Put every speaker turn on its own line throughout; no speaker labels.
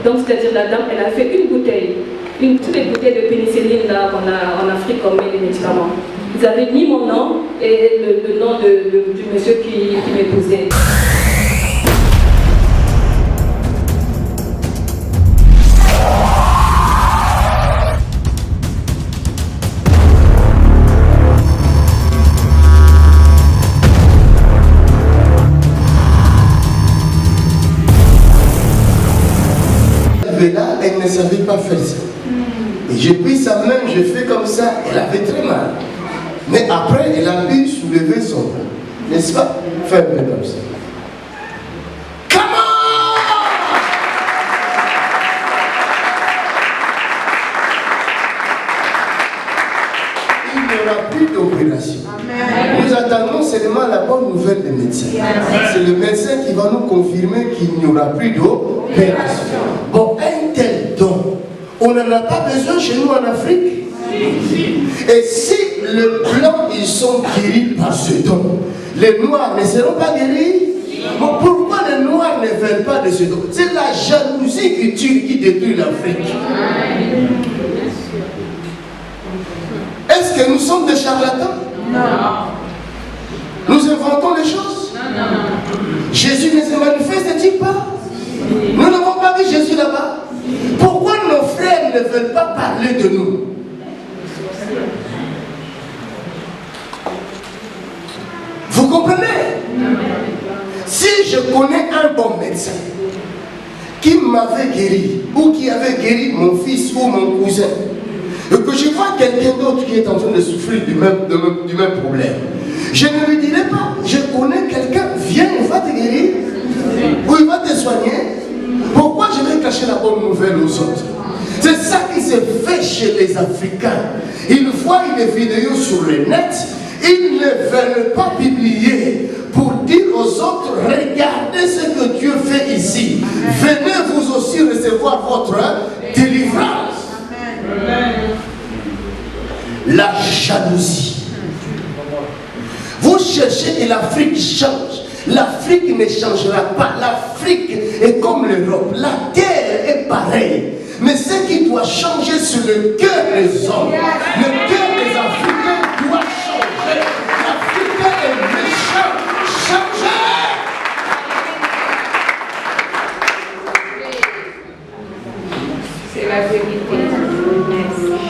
Donc, c'est-à-dire la dame, elle a fait une bouteille, toutes les bouteilles de pénicilline là qu'on a en Afrique comme les médicaments. Ils avaient mis mon nom et le nom du monsieur qui m'épousait.
Là, elle ne savait pas faire ça. Et j'ai pris sa main, j'ai fait comme ça, elle avait très mal. Mais après, elle a pu soulever son bras. N'est-ce pas? Faire un peu comme ça. Comment? Il n'y aura plus d'opération. Nous attendons seulement la bonne nouvelle des médecins. C'est le médecin qui va nous confirmer qu'il n'y aura plus d'opération. Bon, un tel don, on n'en a pas besoin chez nous en Afrique. Et si le blanc, ils sont guéris par ce don, les noirs ne seront pas guéris? Bon, pourquoi les noirs ne veulent pas de ce don? C'est la jalousie qui tue, qui détruit l'Afrique. Est-ce que nous sommes des charlatans? Non. Nous inventons les choses? Non. Jésus ne se manifeste-t-il pas? Nous n'avons pas vu Jésus là-bas. Pourquoi nos frères ne veulent pas parler de nous? Vous comprenez? Si je connais un bon médecin qui m'avait guéri ou qui avait guéri mon fils ou mon cousin, et que je vois quelqu'un d'autre qui est en train de souffrir du même problème, je ne lui dirai pas, je connais quelqu'un, viens, il va te guérir, ou il va te soigner. Pourquoi je vais cacher la bonne nouvelle aux autres? C'est ça qui se fait chez les Africains. Ils voient une vidéo sur le net, ils ne veulent pas publier pour dire aux autres, regardez ce que Dieu fait ici. Venez vous aussi recevoir votre délivrance. La jalousie. Vous cherchez que l'Afrique change. L'Afrique ne changera pas. L'Afrique est comme l'Europe. La terre est pareille. Mais ce qui doit changer, c'est le cœur des hommes. Le cœur des Africains doit changer. L'Africain est méchant. Changez!
C'est la vérité.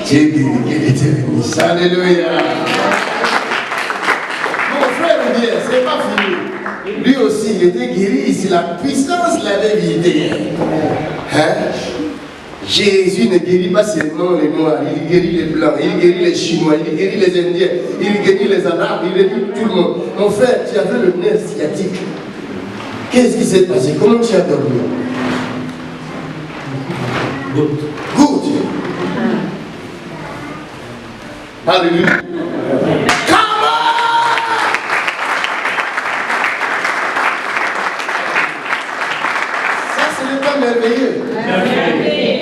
Dieu guérit. Alléluia. Mon frère vient, c'est pas fini. Lui aussi, il était guéri. C'est la puissance l'avait vidé. Hein? Jésus ne guérit pas seulement les Noirs, il guérit les Blancs, il guérit les Chinois, il guérit les Indiens, il guérit les Arabes, il guérit tout le monde. Mon frère, tu avais le nerf sciatique. Qu'est-ce qui s'est passé? Comment tu as dormi? Good. Alléluia. Ça, ce n'est pas merveilleux.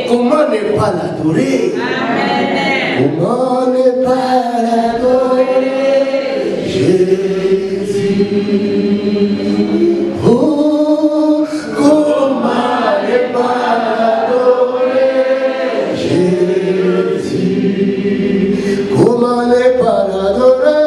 Comment ne pas l'adorer? Comment ne pas l'adorer? Jésus. Oh, comment ne pas l'adorer? Jésus. Comment ne pas l'adorer?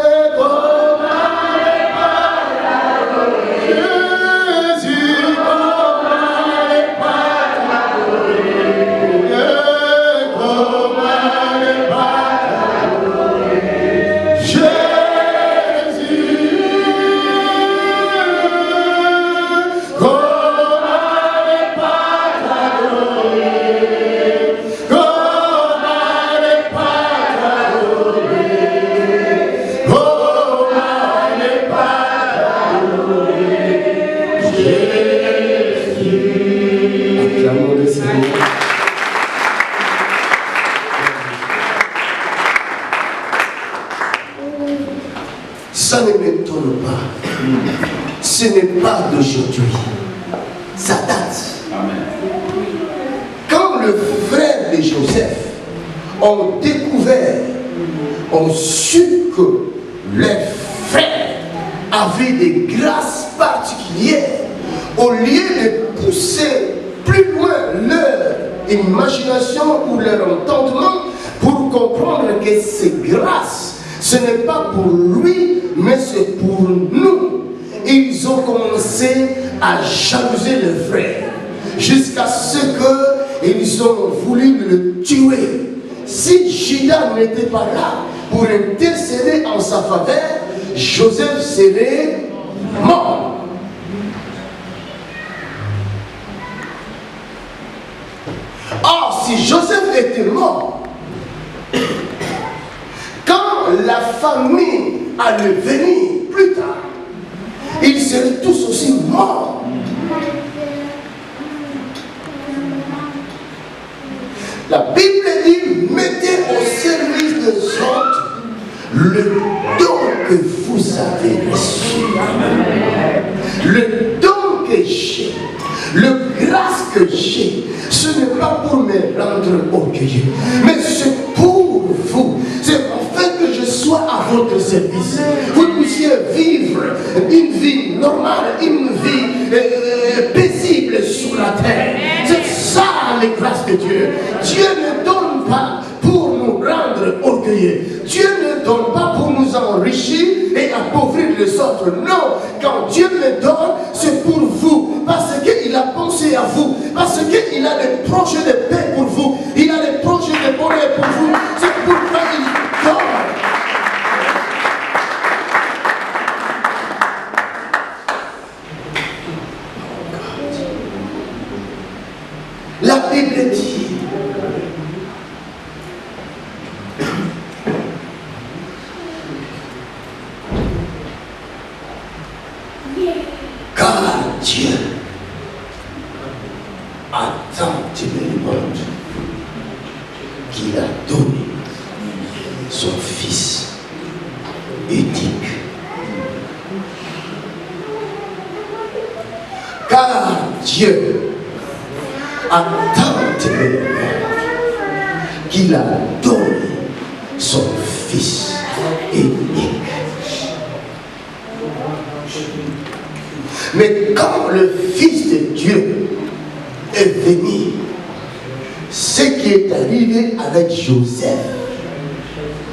Ça ne m'étonne pas. Ce n'est pas d'aujourd'hui. Ça date. Quand le frère de Joseph ont découvert, ont su que leurs frères avaient des grâces particulières, au lieu de pousser plus loin leur imagination ou leur entendement pour comprendre que c'est grâce. Ce n'est pas pour lui, mais c'est pour nous. Ils ont commencé à jalouser le frère jusqu'à ce qu'ils ont voulu le tuer. Si Judas n'était pas là pour intercéder en sa faveur, Joseph serait mort. Or, si Joseph était mort, quand la famille allait venir plus tard, ils seraient tous aussi morts. La Bible dit, mettez au service des autres le don que vous avez reçu. Le don que j'ai, le grâce que j'ai, ce n'est pas pour me rendre orgueilleux, mais c'est pour vous. C'est afin que je sois à votre service. Vous puissiez vivre une vie normale, une vie paisible sur la terre. C'est ça les grâces de Dieu. Dieu ne donne pas pour nous rendre orgueilleux. Dieu ne donne pas pour nous enrichir et appauvrir les autres. Non, quand Dieu me donne, c'est pour vous. Parce qu'il a pensé à vous. Parce qu'il a des projets de paix pour vous. Il a des projets de bonheur pour vous. C'est pourquoi il donne. La Bible dit, car Dieu a tant aimé le monde qu'il a donné son Fils unique. Car Dieu a tant aimé le monde qu'il a donné son Fils unique. Mais quand le Fils de Dieu est venu, ce qui est arrivé avec Joseph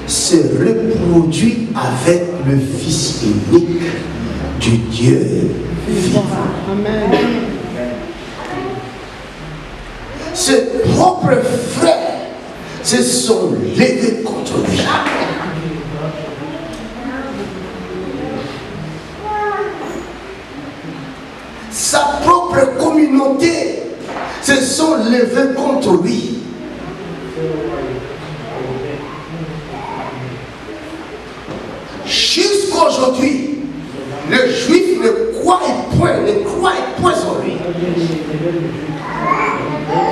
se reproduit avec le Fils unique du Dieu vivant. Amen. Ses propres frères se sont levés contre lui. Sa propre communauté se sont levés contre lui. Jusqu'aujourd'hui, le juif ne croit point en lui.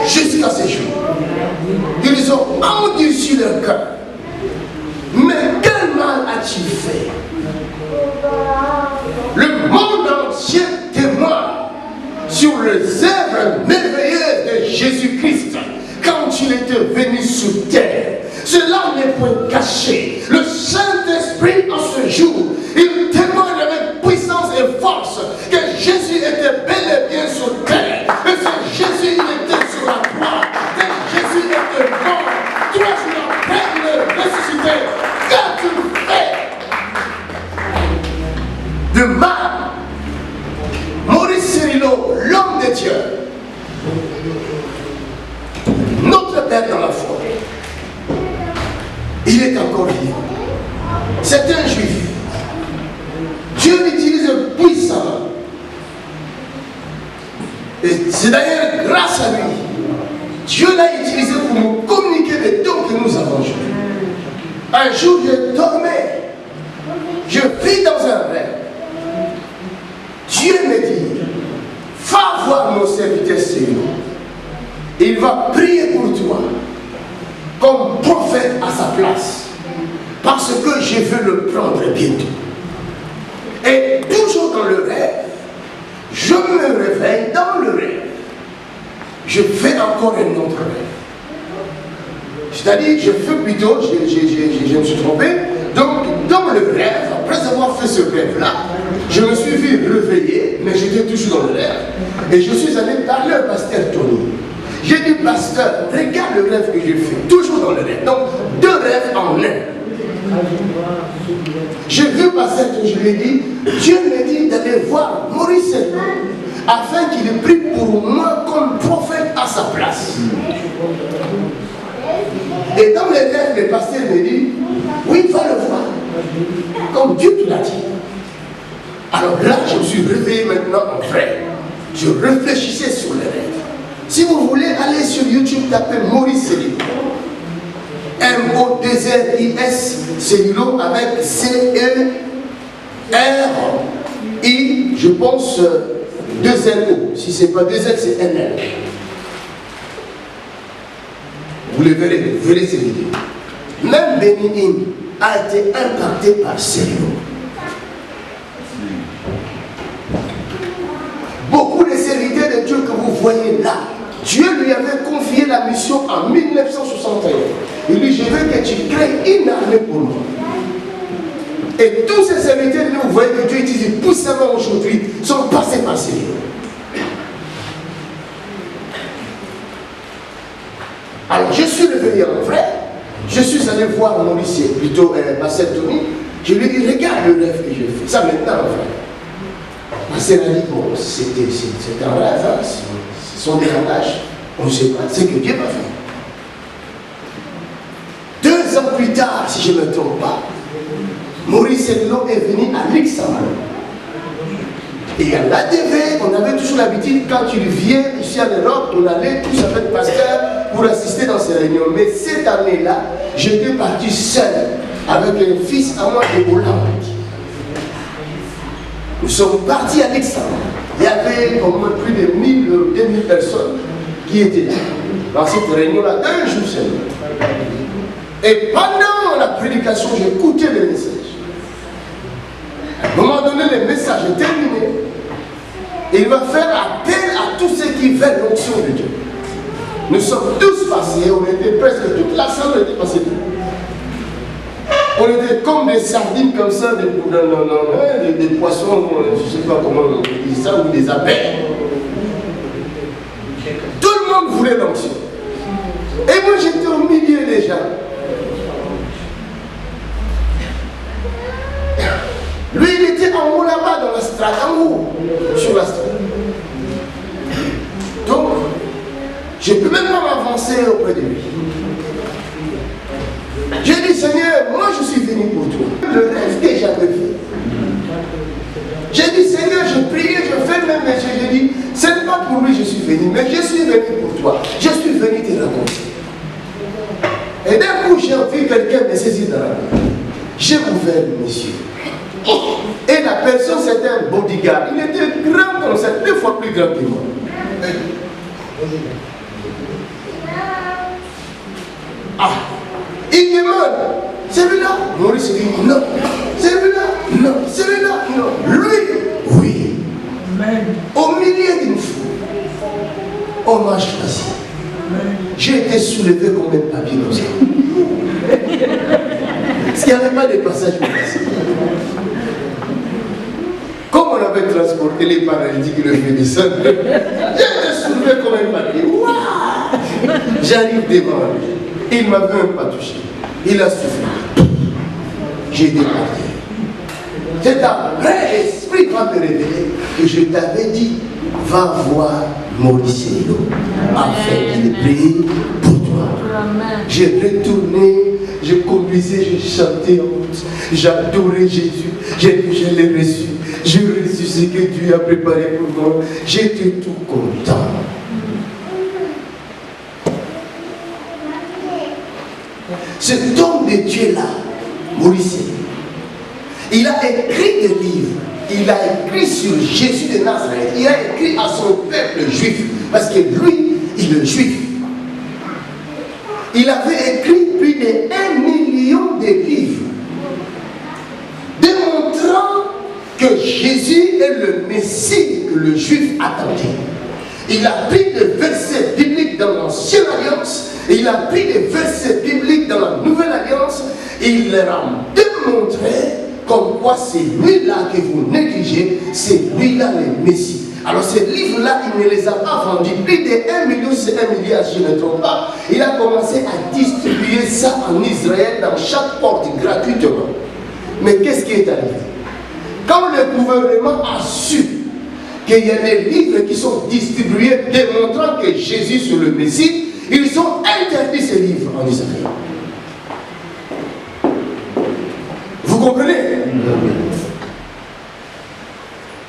Jusqu'à ces jours. Ils ont endurci leur cœur. Mais quel mal a-t-il fait? Le monde entier témoigne sur les œuvres merveilleuses de Jésus-Christ quand il était venu sur terre. Cela n'est point caché. Le Saint-Esprit en ce jour, il témoigne avec puissance et force que Jésus était bel et bien sur terre. Et c'est Jésus, il était sur la croix. Et Jésus était mort. 3 jours après, il est ressuscité. Qu'as-tu fait de mal? Maurice Cyrillot, l'homme de Dieu, notre Père dans la foi, il est encore vivant. C'est un juif. Dieu l'utilise puissamment. Et c'est d'ailleurs grâce à lui. Dieu l'a utilisé pour nous communiquer les dons que nous avons joués. Un jour, je dormais. Je vis dans un rêve. Dieu me dit, va voir mon serviteur Cyrillot. Il va prier pour toi comme prophète à sa place. Parce que je veux le prendre bientôt. Et toujours dans le rêve, je me réveille dans le rêve. Je fais encore un autre rêve. C'est-à-dire, je fais plutôt, je me suis trompé. Donc, dans le rêve, après avoir fait ce rêve-là, je me suis vu réveiller, mais j'étais toujours dans le rêve. Et je suis allé parler au pasteur Tony. J'ai dit, pasteur, regarde le rêve que j'ai fait, toujours dans le rêve. Donc, 2 rêves en un. J'ai vu pasteur que je lui ai dit, Dieu me dit d'aller voir Maurice Sello, afin qu'il prie pour moi comme prophète à sa place. Et dans les rêves, le pasteur me dit, oui, va le voir, comme Dieu te l'a dit. Alors là, je me suis réveillé maintenant en frère. Je réfléchissais sur les rêves. Si vous voulez aller sur YouTube, tapez Maurice Sello. M-O-2-R-I-S Sello avec C-E-R-I, je pense 2 L-O. Si ce n'est pas 2 L, c'est N-L. Vous le verrez, vous verrez ces vidéos. Même Bénin a été impacté par Sello. Beaucoup de serviteurs de Dieu que vous voyez là, Dieu lui avait confié la mission en 1961. Il lui dit, je veux que tu crées une armée pour moi. Et tous ces serviteurs, vous voyez que Dieu utilise puissamment aujourd'hui, sont passés par ces livres. Alors je suis réveillé en frère, je suis allé voir mon lycée, plutôt Pasteur Tony, je lui ai dit, regarde le rêve que j'ai fait. Ça maintenant, frère. Pasteur a dit, bon, c'est un rêve, hein, c'est son dérangage. On ne sait pas, c'est que Dieu m'a fait. 2 ans plus tard, si je ne me trompe pas, Maurice Sello est venu à Luxembourg. Et à l'ADV, on avait toujours l'habitude, quand il vient ici en Europe, on allait tous avec le pasteur pour assister dans ces réunions. Mais cette année-là, j'étais parti seul avec un fils à moi de Hollande. Nous sommes partis à Luxembourg. Il y avait au moins plus de 1000 ou 2000 personnes qui étaient là. Dans cette réunion-là, 1 jour seulement. Et pendant la prédication, j'ai écouté le message. À un moment donné, le message est terminé. Et il va faire appel à tous ceux qui veulent l'onction de Dieu. Nous sommes tous passés, on était presque toute la salle était passée. On était comme des sardines comme ça, des poissons, je ne sais pas comment on dit ça, ou des abeilles. Tout le monde voulait l'onction. Et moi j'étais au milieu des gens. Lui, il était en haut là-bas dans la strate, en haut, sur la strate. Donc, je ne peux même pas m'avancer auprès de lui. J'ai dit, Seigneur, moi je suis venu pour toi. Le rêve que j'avais fait. J'ai dit, Seigneur, je priais, je fais même métier. J'ai dit, ce n'est pas pour lui que je suis venu, mais je suis venu pour toi. Je suis venu te raconter. Et d'un coup, j'ai envie quelqu'un me saisir dans la main. J'ai ouvert mes yeux. Et la personne, c'était un bodyguard. Il était grand comme ça, 2 fois plus grand que moi. Ah, il demande, celui-là, Maurice dit non, celui-là, non, celui-là, non, lui, oui. Au milieu d'une foule, on m'a choisi. J'ai été soulevé comme un papier comme ça. Parce qu'il n'y avait pas de passage pour ça. Comme on avait transporté les paralytiques qui le fait descendre, j'ai été soulevé comme un papier. J'arrive devant lui. Il ne m'a même pas touché. Il a soufflé. J'ai départé. C'est après l'esprit va me révéler que je t'avais dit, va voir Maurice Sello afin qu'il prie pour toi. J'ai retourné, je conduisais, je chantais en route, j'adorais Jésus, je l'ai reçu, j'ai reçu ce que Dieu a préparé pour moi, j'étais tout content. Ce homme de Dieu-là, Maurice Sello, il a écrit des livres, il a écrit sur Jésus de Nazareth, il a écrit à son peuple juif, parce que lui, il est juif. Il avait écrit plus de 1 million de livres, démontrant que Jésus est le Messie que le juif attendait. Il a pris des versets bibliques dans l'Ancienne Alliance, et il a pris des versets bibliques dans la Nouvelle Alliance, et il leur a démontré comme quoi c'est lui-là que vous négligez, c'est lui-là le Messie. Alors ces livres-là, il ne les a pas vendus. Plus de 1 million, c'est 1 milliard, si je ne me trompe pas. Il a commencé à distribuer ça en Israël dans chaque porte gratuitement. Mais qu'est-ce qui est arrivé? Quand le gouvernement a su qu'il y a des livres qui sont distribués démontrant que Jésus est le Messie, ils ont interdit ces livres en Israël. Vous comprenez?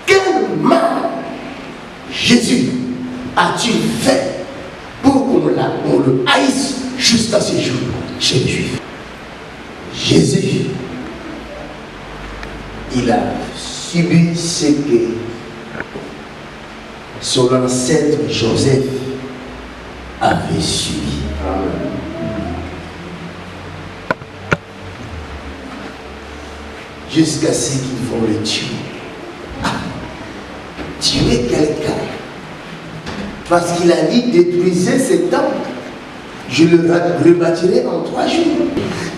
Quel mal Jésus a-t-il fait pour qu'on le haïsse jusqu'à ce jour chez les Juifs? Jésus, il a subi ce que son ancêtre Joseph avait subi. Jusqu'à ce qu'ils vont le tuer. Tuer quelqu'un. Parce qu'il a dit détruisez cet temple. Je le rebâtirai en 3 jours.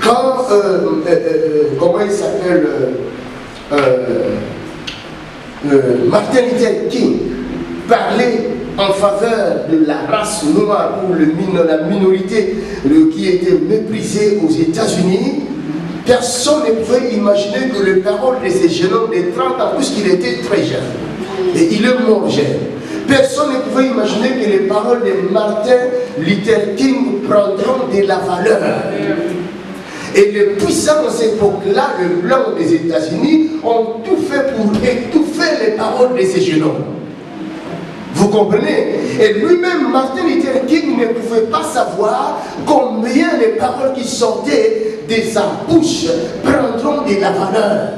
Quand, comment il s'appelle, Martin Luther King parlait en faveur de la race noire ou la minorité qui était méprisée aux États-Unis, personne ne pouvait imaginer que les paroles de ces jeunes hommes de 30 ans, puisqu'il était très jeune, et il est mort jeune, personne ne pouvait imaginer que les paroles de Martin Luther King prendront de la valeur. Et les puissants de cette époque-là, le blanc des États-Unis, ont tout fait pour étouffer les paroles de ces jeunes hommes. Vous comprenez? Et lui-même, Martin Luther King ne pouvait pas savoir combien les paroles qui sortaient de sa bouche prendront de la valeur.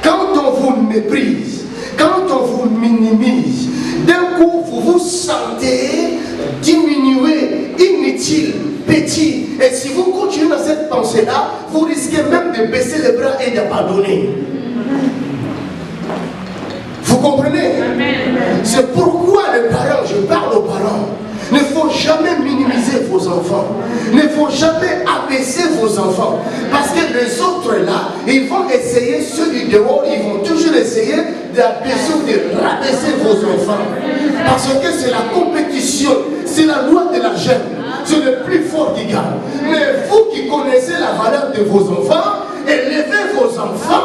Quand on vous méprise, quand on vous minimise, d'un coup vous vous sentez diminué, inutile, petit. Et si vous continuez dans cette pensée-là, vous risquez même de baisser les bras et d'abandonner. Vous comprenez? C'est pourquoi les parents, je parle aux parents, ne faut jamais minimiser vos enfants. Ne faut jamais abaisser vos enfants. Parce que les autres là, ils vont essayer, ceux du dehors, ils vont toujours essayer d'abaisser ou de rabaisser vos enfants. Parce que c'est la compétition, c'est la loi de la gêne. C'est le plus fort qui gagne. Mais vous qui connaissez la valeur de vos enfants, élevez vos enfants.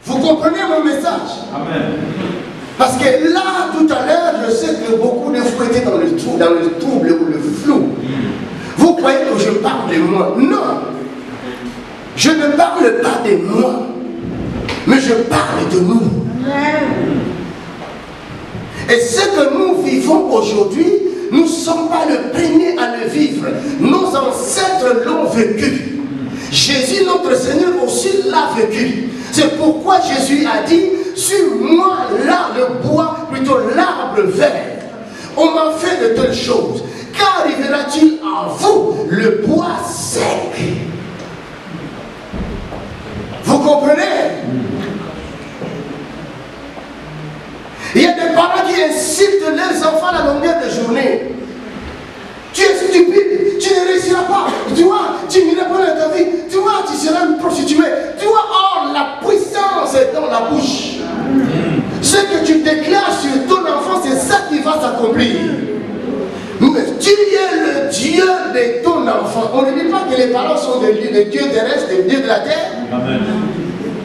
Vous comprenez mon message? Amen. Parce que là, tout à l'heure, je sais que beaucoup de vous étaient dans le trouble ou le flou. Vous croyez que je parle de moi? Non. Je ne parle pas de moi, mais je parle de nous. Et ce que nous vivons aujourd'hui, nous ne sommes pas les premiers à le vivre. Nos ancêtres l'ont vécu. Jésus, notre Seigneur, aussi l'a vécu. C'est pourquoi Jésus a dit, sur moi, là, le bois, plutôt l'arbre vert. On m'a fait de telles choses. Qu'arrivera-t-il à vous, le bois sec? Vous comprenez? Il y a des parents qui incitent leurs enfants à la longueur de journée. Tu es stupide, tu ne réussiras pas. Tu vois, tu n'iras pas dans ta vie. Tu vois, tu seras une prostituée. Tu vois, or, la puissance est dans la bouche. Ce que tu déclares sur ton enfant, c'est ça qui va s'accomplir. Mais tu es le Dieu de ton enfant. On ne dit pas que les parents sont des dieux terrestres, des dieux de la terre. Amen.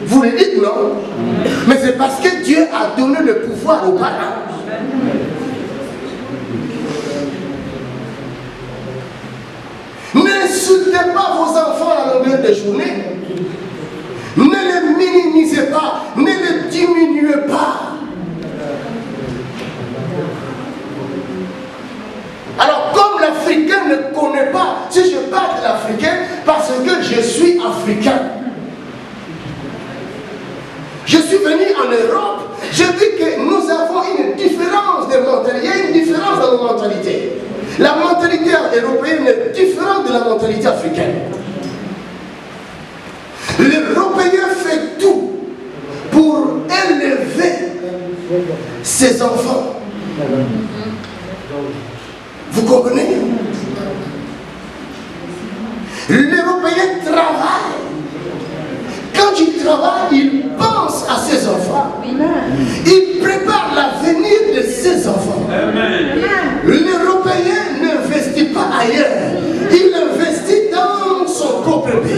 Vous le dites, non? Mais c'est parce que Dieu a donné le pouvoir aux parents. N'insultez pas vos enfants à la longueur de journée. Ne les minimisez pas. Ne les diminuez pas. Alors, comme l'Africain ne connaît pas, si je parle de l'Africain, parce que je suis africain. Je suis venu en Europe, j'ai vu que nous avons une différence de mentalité. Il y a une différence dans nos mentalités. La mentalité européenne est différente de la mentalité africaine. L'Européen fait tout pour élever ses enfants. Vous comprenez? quand il travaille, il pense à ses enfants. Il prépare l'avenir de ses enfants. L'Européen n'investit pas ailleurs. Il investit dans son propre pays.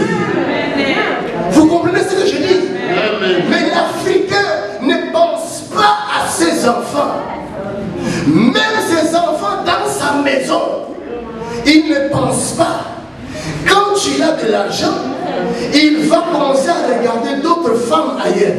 Vous comprenez ce que je dis? Mais l'Africain ne pense pas à ses enfants. Même ses enfants dans sa maison, il ne pense pas. Quand il a de l'argent, il va commencer à regarder d'autres femmes ailleurs.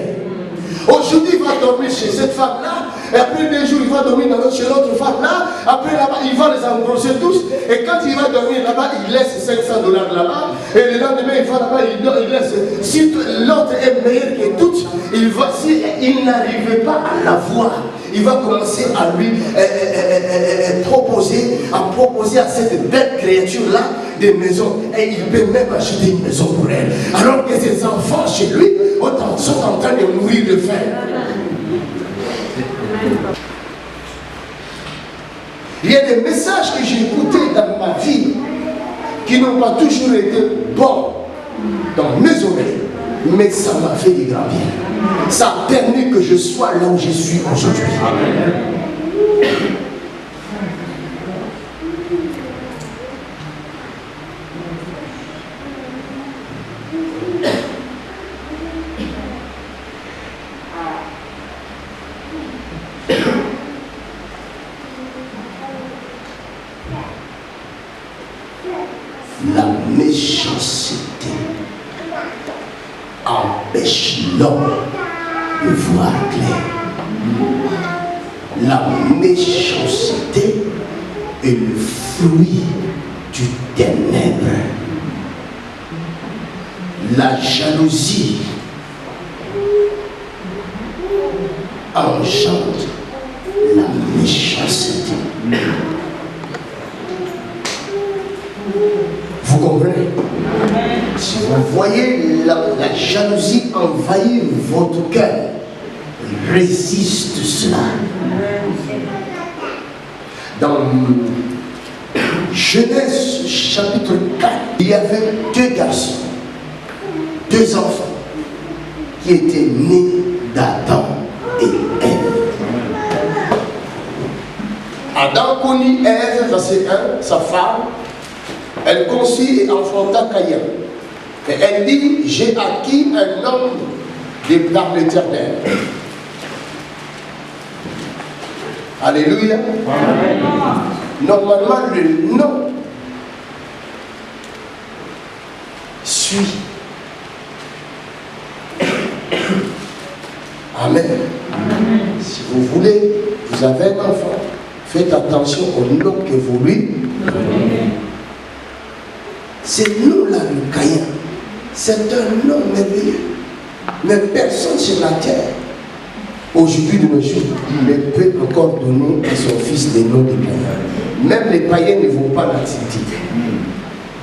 Aujourd'hui, il va dormir chez cette femme-là, et après 2 jours, il va dormir chez l'autre femme-là, après là-bas, il va les engrosser tous, et quand il va dormir là-bas, il laisse $500 là-bas, et le lendemain, il va là-bas, il laisse. Si l'autre est meilleur que toutes, il n'arrivait pas à la voir. Il va commencer à lui proposer à cette belle créature-là des maisons. Et il peut même acheter une maison pour elle. Alors que ses enfants chez lui sont en train de mourir de faim. Il y a des messages que j'ai écoutés dans ma vie qui n'ont pas toujours été bons dans mes oreilles. Mais ça m'a fait du grand bien. Ça a permis que je sois là où je suis aujourd'hui. La méchanceté empêche l'homme de voir clair. La méchanceté est le fruit du ténèbre. La jalousie engendre la méchanceté. Vous comprenez? Si vous voyez la jalousie envahir votre cœur, résiste cela. Dans Genèse chapitre 4, il y avait 2 garçons, 2 enfants qui étaient nés d'Adam et Ève. Adam connut Ève, verset 1, sa femme. Elle conçut et enfanta Caïn. Et elle dit, j'ai acquis un homme par l'Éternel. Alléluia. Amen. Normalement, le nom suit. Amen. Amen. Si vous voulez, vous avez un enfant, faites attention au nom que vous lui donnez. C'est nous là, le Caïn. C'est un nom merveilleux. Mais personne sur la terre, aujourd'hui de nos jours, ne peut encore donner à son fils des noms de Caïn. Même les païens ne vont pas l'accepter.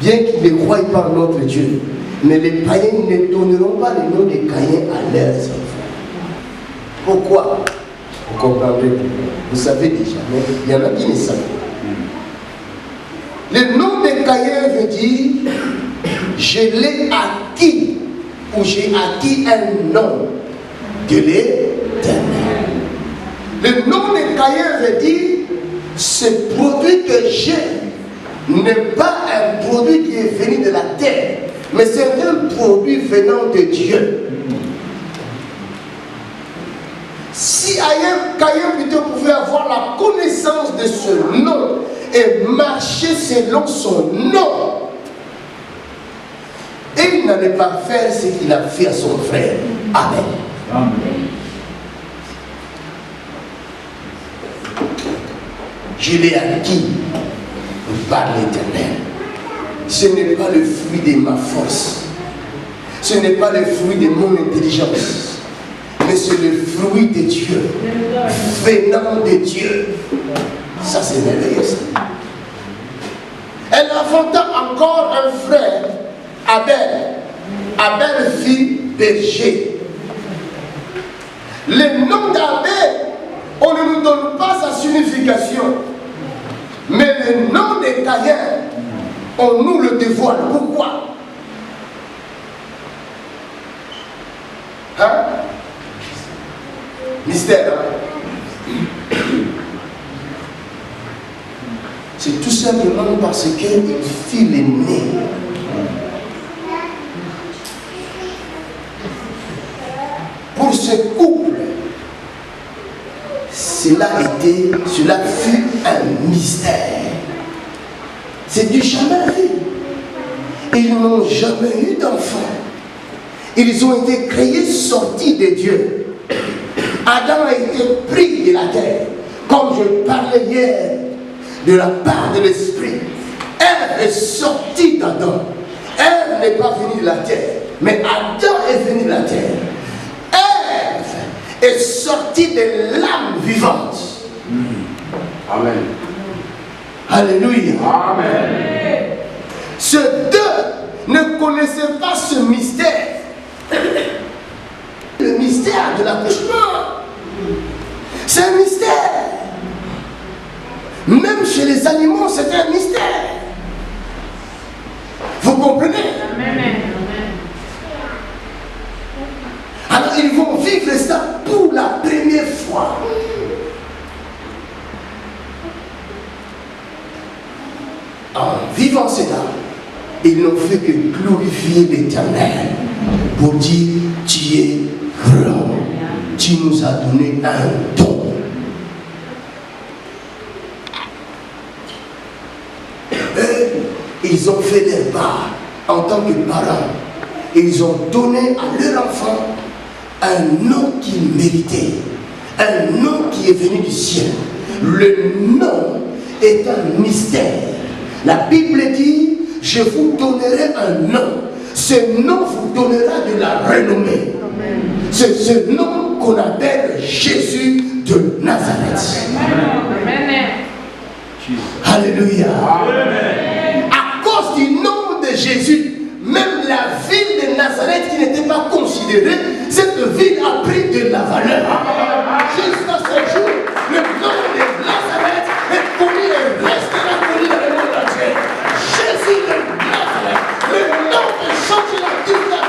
Bien qu'ils ne croient pas en notre Dieu. Mais les païens ne donneront pas le nom de Caïn à leurs enfants. Pourquoi? Vous comprendrez. Vous savez déjà, mais il y en a qui ne savent pas. Le nom de Caïn veut dire je l'ai acquis ou j'ai acquis un nom de l'Éternel. Le nom de Caïn veut dire ce produit que j'ai n'est pas un produit qui est venu de la terre, mais c'est un produit venant de Dieu. Si Caïn plutôt pouvait avoir la connaissance de ce nom et marcher selon son nom, et il n'allait pas faire ce qu'il a fait à son frère. Amen. Amen. Je l'ai acquis par l'Éternel. Ce n'est pas le fruit de ma force. Ce n'est pas le fruit de mon intelligence. Mais c'est le fruit de Dieu. Venant de Dieu. Ça, c'est merveilleux. Elle enfanta encore un frère, Abel. Abel fit berger. Le nom d'Abel, on ne nous donne pas sa signification. Mais le nom de Caïn, on nous le dévoile. Pourquoi? Hein? Mystère. Hein? C'est tout simplement parce qu'une fille est née. Pour ce couple, cela fut un mystère. C'est du jamais vu. Ils n'ont jamais eu d'enfant. Ils ont été créés sortis de Dieu. Adam a été pris de la terre. Comme je parlais hier, de la part de l'esprit. Ève est sortie d'Adam. Ève n'est pas venue de la terre. Mais Adam est venu de la terre. Ève est sortie de l'âme vivante.
Amen.
Alléluia.
Amen.
Ces deux ne connaissaient pas ce mystère. Le mystère de l'accouchement. C'est un mystère. Même chez les animaux, c'est un mystère. Vous comprenez?
Amen.
Alors ils vont vivre ça pour la première fois. En vivant cela, ils n'ont fait que glorifier l'Éternel pour dire, tu es grand, tu nous as donné un don. Eux, ils ont fait leur part en tant que parents. Ils ont donné à leur enfant un nom qu'ils méritaient, un nom qui est venu du ciel. Le nom est un mystère. La Bible dit, je vous donnerai un nom. Ce nom vous donnera de la renommée. C'est ce nom qu'on appelle Jésus de Nazareth.
Amen.
Alléluia.
Amen.
À cause du nom de Jésus, même la ville de Nazareth qui n'était pas considérée, cette ville a pris de la valeur. Jusqu'à ce jour, le nom de Nazareth est connu et restera connu dans le monde entier. Jésus de Nazareth. Le nom peut changer la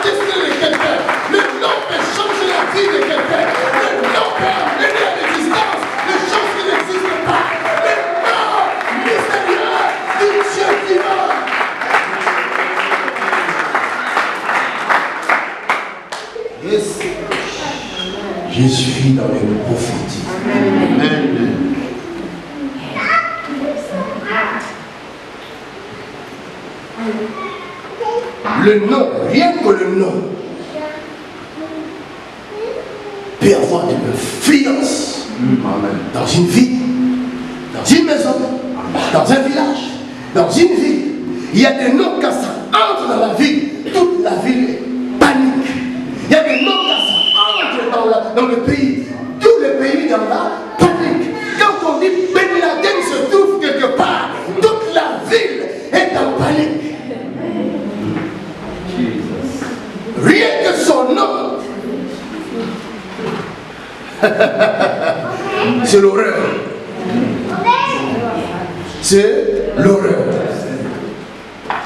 destinée de quelqu'un. Le nom peut changer la vie de quelqu'un. Le nom peut amener à l'existence des choses qui n'existent pas. Le nom mystérieux du Dieu vivant. Yes. Je suis dans le prophétique. Amen. Le nom, rien que le nom, peut avoir de l'influence dans une vie, dans une maison, dans un village, dans une ville. Il y a des noms quand ça entre dans la ville, toute la ville panique. Il y a des noms quand ça entre dans le pays, tout le pays dans la panique. Quand on dit Ben Laden se trouve quelque part, toute la ville est en panique. Rien que son nom, c'est l'horreur. C'est l'horreur.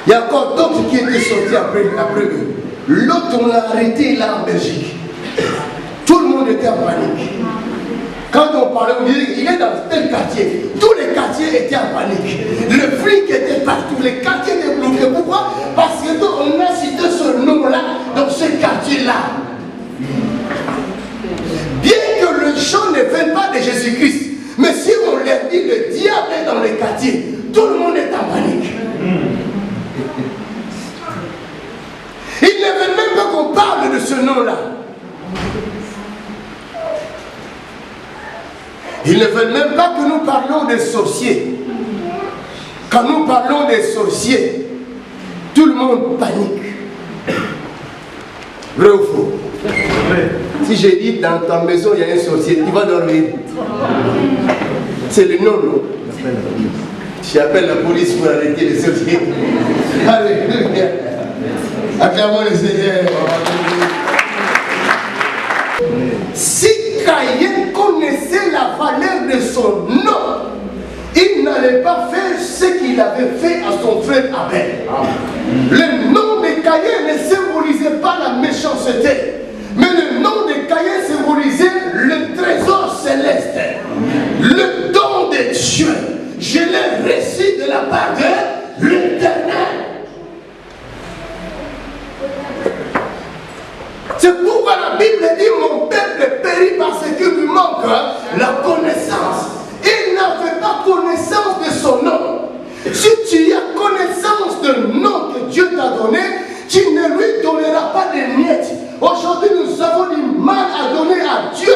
Il y a encore d'autres qui étaient sortis après eux. L'autre, on l'a arrêté là en Belgique. Tout le monde était en panique. Quand on parlait, on disait qu'il est dans tel quartier. Tous les quartiers étaient en panique. Le flic était partout. Les quartiers étaient bloqués. Pourquoi? Parce qu'on a cité ce nom-là dans ce quartier-là. Bien que le chant ne vienne pas de Jésus-Christ, mais si on leur dit le diable est dans les quartiers, tout le monde est en panique. Ils ne veulent même pas qu'on parle de ce nom-là. Ils ne veulent même pas que nous parlions des sorciers. Quand nous parlons des sorciers, tout le monde panique. Vrai ou faux? Si j'ai dit dans ta maison il y a un sorcier, tu vas dormir. C'est le nom, non? J'appelle la police pour arrêter les sorciers. Alléluia. Acclamons le Seigneur. Si Caïn connaissait la valeur de son nom, il n'allait pas faire ce qu'il avait fait à son frère Abel. Le nom de Caïn ne symbolisait pas la méchanceté, mais le nom C'est pourquoi la Bible dit mon peuple périt parce qu'il lui manque la connaissance. Il n'avait pas connaissance de son nom. Si tu as connaissance du nom que Dieu t'a donné, tu ne lui donneras pas de miettes. Aujourd'hui, nous avons du mal à donner à Dieu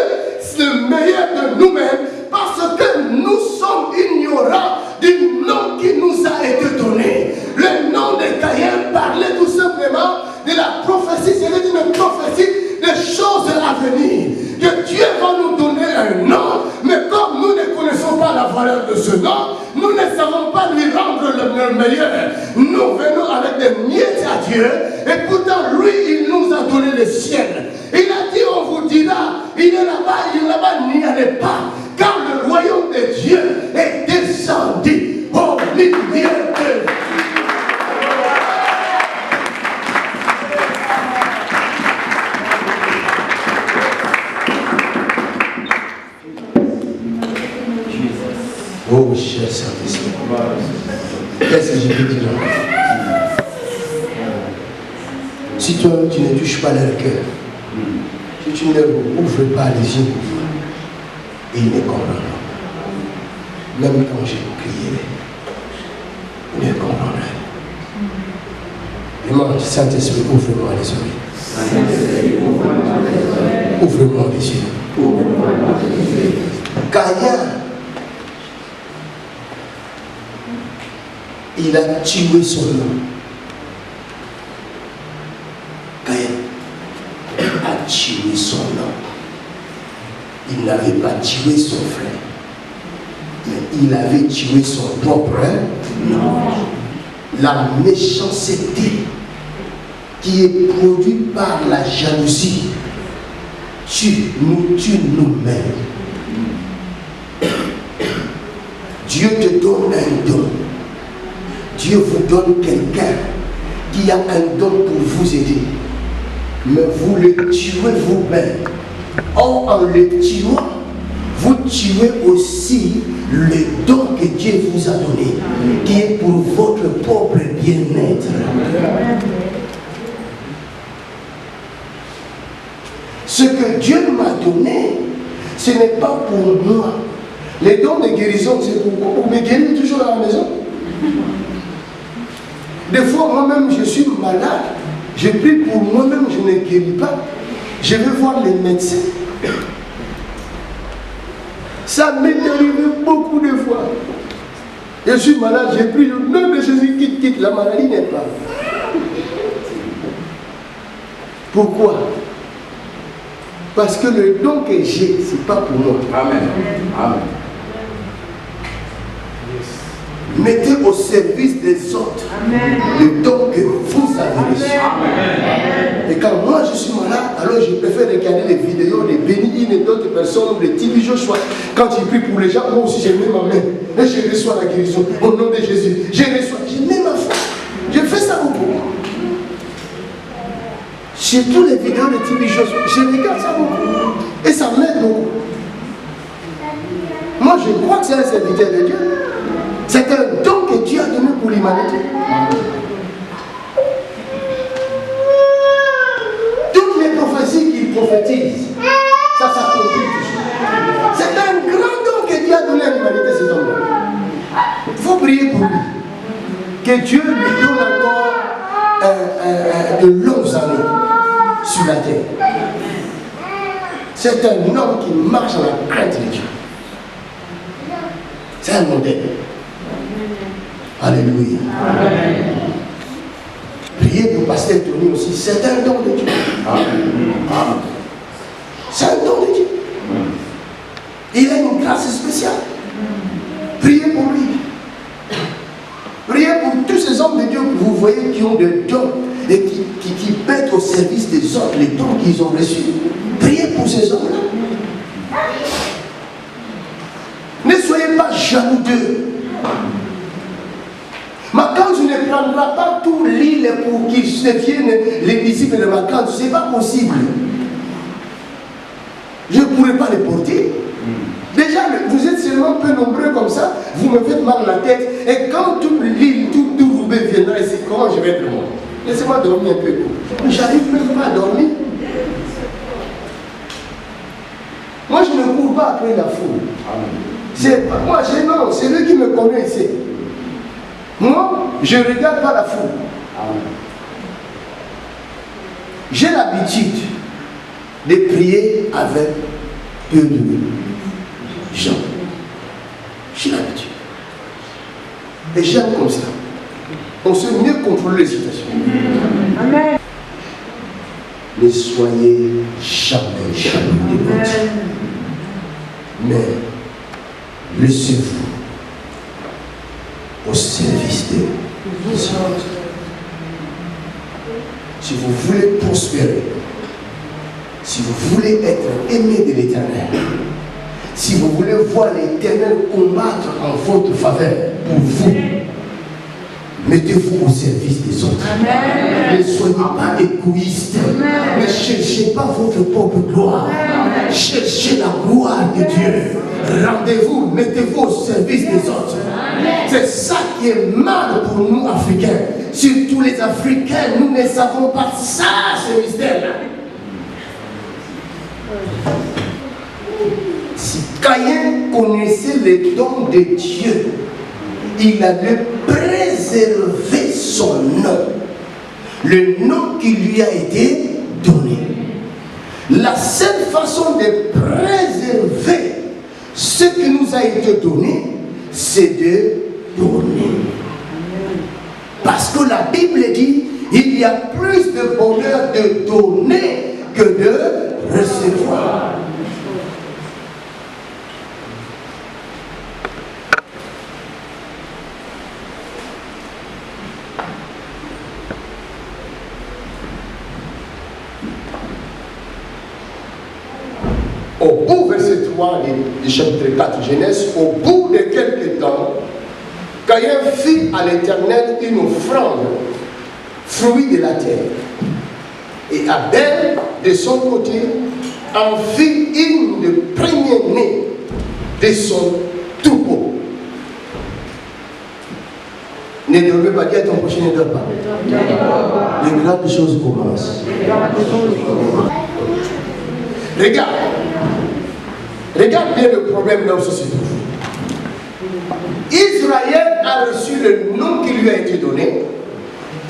le meilleur de nous-mêmes parce que nous sommes ignorants du nom qui nous a été donné. Le nom de Caïn parlait tout simplement de la prophétie, c'était une prophétie des choses à venir. Que Dieu va nous donner un nom, mais comme nous ne connaissons pas la valeur de ce nom, nous ne savons pas lui rendre le meilleur. Nous venons avec des miettes à Dieu, et pourtant lui, il nous a donné le ciel. Il a dit, on vous dira, il est là-bas, n'y allez pas, car le royaume de Dieu est descendu au milieu de vous. Oh, cher Saint-Esprit, qu'est-ce que je peux dire? Si toi, tu ne touches pas leur cœur, si tu ne ouvres pas les yeux, ils ne comprendront pas. Même quand je crierai, ils ne comprendront pas. Demande, Saint-Esprit, ouvre-moi les oreilles. Ouvre-moi les yeux. Caïn, il a tué son nom. Caïn a tué son nom. Il n'avait pas tué son frère, mais il avait tué son propre nom. La méchanceté qui est produite par la jalousie nous tue nous-mêmes. Dieu te donne un don. Dieu vous donne quelqu'un qui a un don pour vous aider. Mais vous le tuez vous-même. Or, en le tuant, vous tuez aussi le don que Dieu vous a donné, qui est pour votre propre bien-être. Ce que Dieu m'a donné, ce n'est pas pour moi. Les dons de guérison, c'est pour me guérir toujours à la maison. Des fois, moi-même, je suis malade. Je prie pour moi-même, je ne guéris pas. Je vais voir les médecins. Ça m'est arrivé beaucoup de fois. Je suis malade, j'ai pris le nom de Jésus, quitte. La maladie n'est pas. Pourquoi? Parce que le don que j'ai, ce n'est pas pour moi.
Amen. Amen.
Mettez au service des autres le don que vous avez reçu. Et quand moi je suis malade, alors je préfère regarder les vidéos de bénir et d'autres personnes, de TV Joshua. Quand il prie pour les gens, moi aussi je mets ma main et je reçois la guérison au nom de Jésus. Je mets ma foi. Je fais ça beaucoup. Sur toutes les vidéos de TV Joshua, je regarde ça beaucoup. Et ça m'aide beaucoup. Moi je crois que c'est un serviteur de Dieu. C'est un don que Dieu a donné pour l'humanité. Toutes les prophéties qu'il prophétise, ça s'accomplit toujours. C'est un grand don que Dieu a donné à l'humanité, cet homme-là. Il faut prier pour lui. Que Dieu lui donne encore de longues années sur la terre. C'est un homme qui marche dans la crainte de Dieu. C'est un modèle. Alléluia. Amen. Priez pour Pasteur Tony aussi. C'est un don de Dieu. Amen. C'est un don de Dieu. Il a une grâce spéciale. Priez pour lui. Priez pour tous ces hommes de Dieu que vous voyez qui ont des dons et qui mettent au service des autres les dons qu'ils ont reçus. Priez pour ces hommes-là. Ne soyez pas jaloux d'eux. Mackenzie ne prendra pas tout l'île pour qu'ils deviennent les disciples de Mackenzie. Ce n'est pas possible. Je ne pourrais pas les porter. Déjà, vous êtes seulement peu nombreux comme ça, vous me faites mal à la tête. Et quand toute l'île, tout Roubaix viendra ici, comment je vais être moi? Laissez-moi dormir un peu. Je n'arrive même pas à dormir. parmi la foule. C'est pas moi, non, c'est lui qui me connaît ici. Moi, je ne regarde pas la foule. J'ai l'habitude de prier avec peu de gens. J'ai l'habitude. Et j'aime comme ça. On sait mieux contrôler les situations.
Amen.
Ne soyez jamais jaloux de votre Dieu. Mais laissez-vous au service de Dieu. Si vous voulez prospérer, si vous voulez être aimé de l'Éternel, si vous voulez voir l'Éternel combattre en votre faveur pour vous, mettez-vous au service des autres. Amen. Ne soyez pas égoïste. Amen. Ne cherchez pas votre propre gloire. Amen. Cherchez la gloire de Dieu. Rendez-vous, mettez-vous au service des autres. C'est ça qui est mal pour nous Africains. Surtout les Africains, nous ne savons pas ça, ce mystère-là. Si Caïn connaissait les dons de Dieu, il allait préserver son nom, le nom qui lui a été donné. La seule façon de préserver ce qui nous a été donné, c'est de donner. Parce que la Bible dit, il y a plus de bonheur de donner que de recevoir. Au bout, verset 3 du chapitre 4 Genèse, au bout de quelques temps, Caïn fit à l'Éternel une offrande, fruit de la terre. Et Abel, de son côté, en fit une de premier-né de son troupeau. Ne devez pas dire à ton prochain, ne dors pas. Les grandes choses commencent. Regarde. Regarde bien le problème là où ça se trouve. Israël a reçu le nom qui lui a été donné.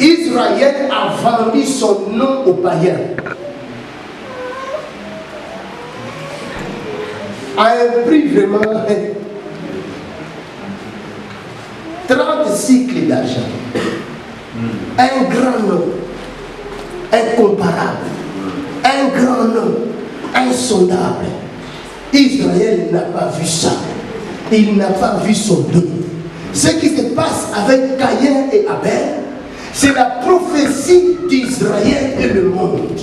Israël a vendu son nom aux païens. À un prix vraiment 30 cycles d'argent. Un grand nom. Incomparable. Un grand nom. Insondable. Israël n'a pas vu ça. Il n'a pas vu son don. Ce qui se passe avec Caïn et Abel, c'est la prophétie d'Israël et le monde.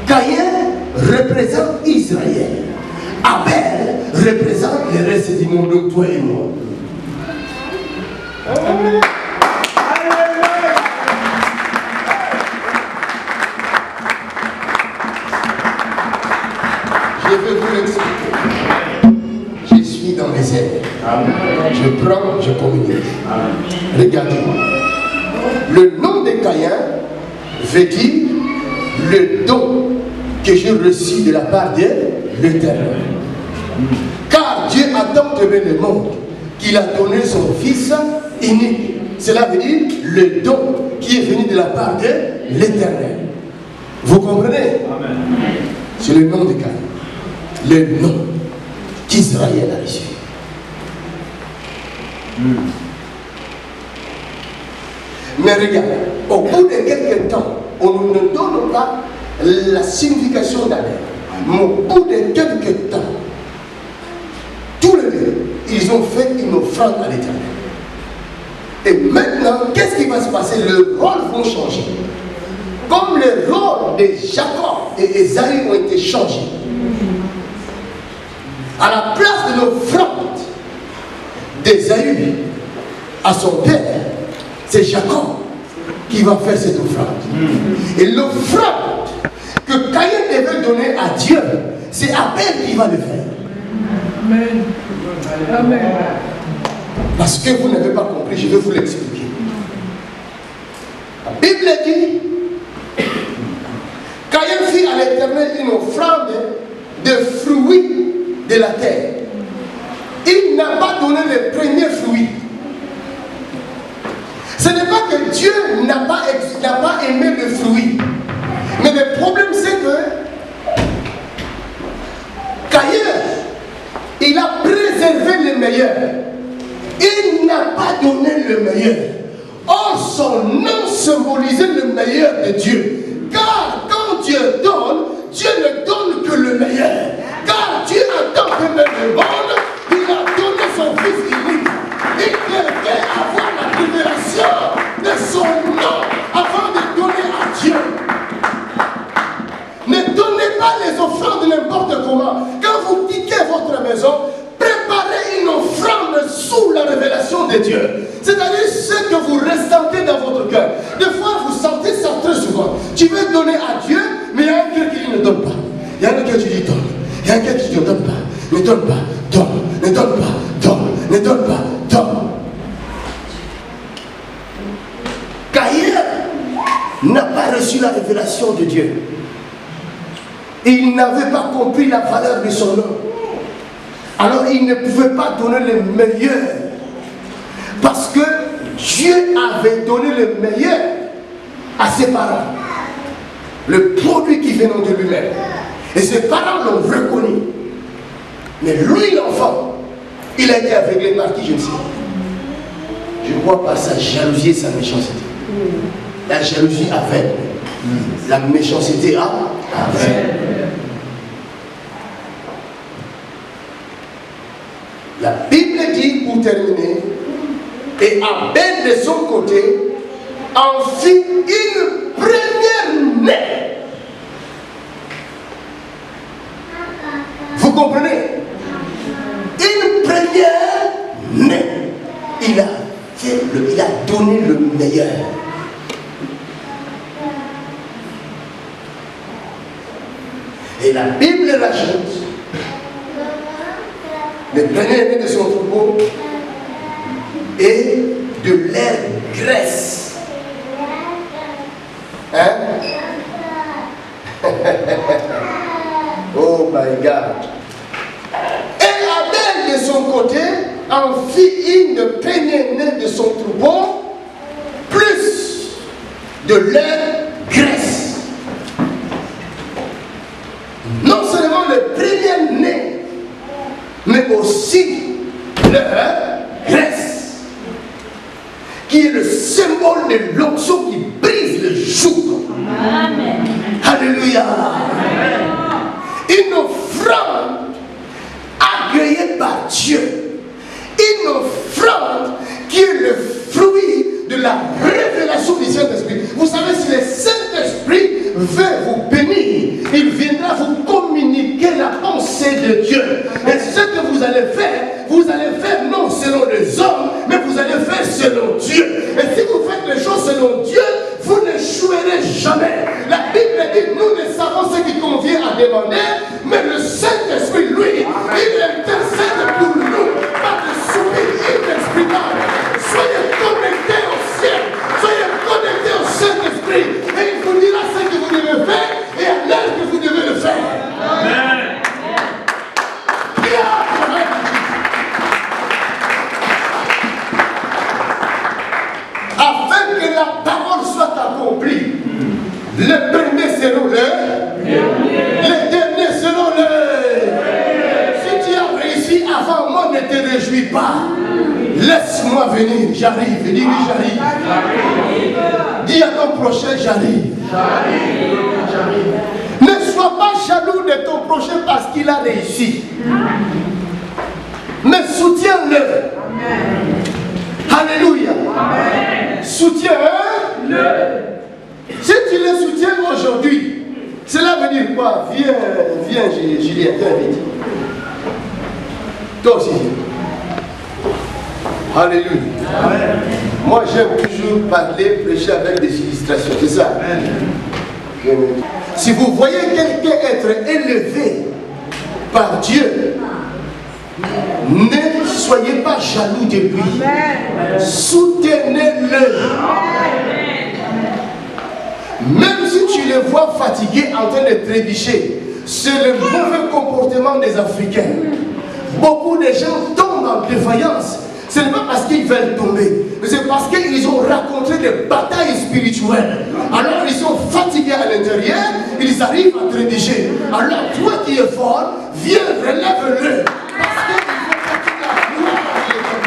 Caïn représente Israël. Abel représente le reste du monde, donc toi et moi. Amen. Je vais vous l'expliquer. Je suis dans les airs. Je prends, je communique. Regardez-moi. Le nom de Caïn veut dire le don que j'ai reçu de la part de l'Éternel. Car Dieu a tant aimé le monde qu'il a donné son Fils unique. Cela veut dire le don qui est venu de la part de l'Éternel. Vous comprenez? C'est le nom de Caïn. Le nom qu'Israël a reçu. Mais regarde, au bout de quelques temps, on ne donne pas la signification d'Abel. Mais au bout de quelques temps, tous les deux, ils ont fait une offrande à l'Éternel. Et maintenant, qu'est-ce qui va se passer? Le rôle va changer. Comme le rôle de Jacob et Esaü ont été changés. À la place de l'offrande d'Esaü à son père, c'est Jacob qui va faire cette offrande. Et l'offrande que Caïn devait donner à Dieu, c'est Abel qui va le faire.
Amen. Amen.
Parce que vous n'avez pas compris, je vais vous l'expliquer. La Bible dit, Caïn fit à l'Éternel une offrande de fruits de la terre, il n'a pas donné les premiers fruits. Ce n'est pas que Dieu n'a pas aimé le fruit. Mais le problème c'est que qu'ailleurs, il a préservé le meilleur. Il n'a pas donné le meilleur. Or, son nom symbolisait le meilleur de Dieu. Car quand Dieu ne donne que le meilleur. Car Dieu a tant aimé le monde, il a donné son Fils unique. Il devait avoir la révélation de son nom avant de donner à Dieu. Ne donnez pas les offrandes n'importe comment. Quand vous quittez votre maison, préparez une offrande sous la révélation de Dieu. C'est-à-dire ce que vous ressentez dans votre cœur. Des fois, vous sentez ça très souvent. Tu veux donner à Dieu, mais il y a un cœur qui dit ne donne pas. Il y a un cœur qui dit donne. Il y a un cœur qui dit ne donne pas. Ne donne pas. Donne. Ne donne pas. Donne. Ne donne pas. Donne. Caïn n'a pas reçu la révélation de Dieu. Il n'avait pas compris la valeur de son nom. Alors il ne pouvait pas donner le meilleur. Parce que Dieu avait donné le meilleur à ses parents. Le produit qui venait de lui-même. Et ses parents l'ont reconnu. Mais lui, l'enfant, il a été aveuglé par qui, je ne sais pas. Je crois par sa jalousie et sa méchanceté. La jalousie aveugle. La méchanceté aveugle. La Bible dit, pour terminer, et Abel de son côté en fit une première née. Vous comprenez? Une première née. Il a donné le meilleur. Et la Bible rajoute, le premier-né de son troupeau et de leur graisse. Hein? Oh my God. Et Abel de son côté en fit une première-née de son troupeau, plus de leur graisse. Non seulement le premier-né, mais aussi leur graisse, qui est le symbole de l'onction qui brise le joug. Amen. Alléluia. Amen. Une offrande agréée par Dieu. Une offrande qui est le fruit de la révélation du Saint-Esprit. Vous savez, si le Saint-Esprit veut vous bénir, il viendra vous communiquer la pensée de Dieu. Et ce que vous allez faire non selon les hommes, mais vous allez faire selon Dieu. Et si vous faites les choses selon Dieu, vous n'échouerez jamais. La Bible dit, nous ne savons ce qui convient à demander, mais le Saint-Esprit, lui, il intercède pour nous par des souvenirs inexplicables. Soyez connectés au ciel, soyez connectés au Saint-Esprit, et il vous dira ce que vous devez faire et à l'heure que vous devez le faire. Amen. Afin que la parole soit accomplie, le premier selon le dernier selon le. Si tu as réussi avant moi, ne te réjouis pas. Laisse-moi venir, j'arrive. Dis oui, j'arrive. Dis à ton prochain, j'arrive. Ne sois pas jaloux de ton prochain parce qu'il a réussi. Mais soutiens-le. Alléluia. Soutiens-le. Si tu le soutiens aujourd'hui, cela veut dire quoi? Viens, Julien, viens vite. Toi aussi. Alléluia. Amen. Moi, j'aime toujours parler, prêcher avec des illustrations. C'est ça. Amen. Si vous voyez quelqu'un être élevé par Dieu, ne soyez pas jaloux de lui. Soutenez-le. Même si tu le vois fatigué en train de trébucher, c'est le mauvais comportement des Africains. beaucoup de gens tombent en défaillance. Ce n'est pas parce qu'ils veulent tomber, mais c'est parce qu'ils ont rencontré des batailles spirituelles. Alors ils sont fatigués à l'intérieur, ils arrivent à trébucher. Alors toi qui es fort, viens, relève-le. Parce qu'il faut que la gloire à l'Éternel.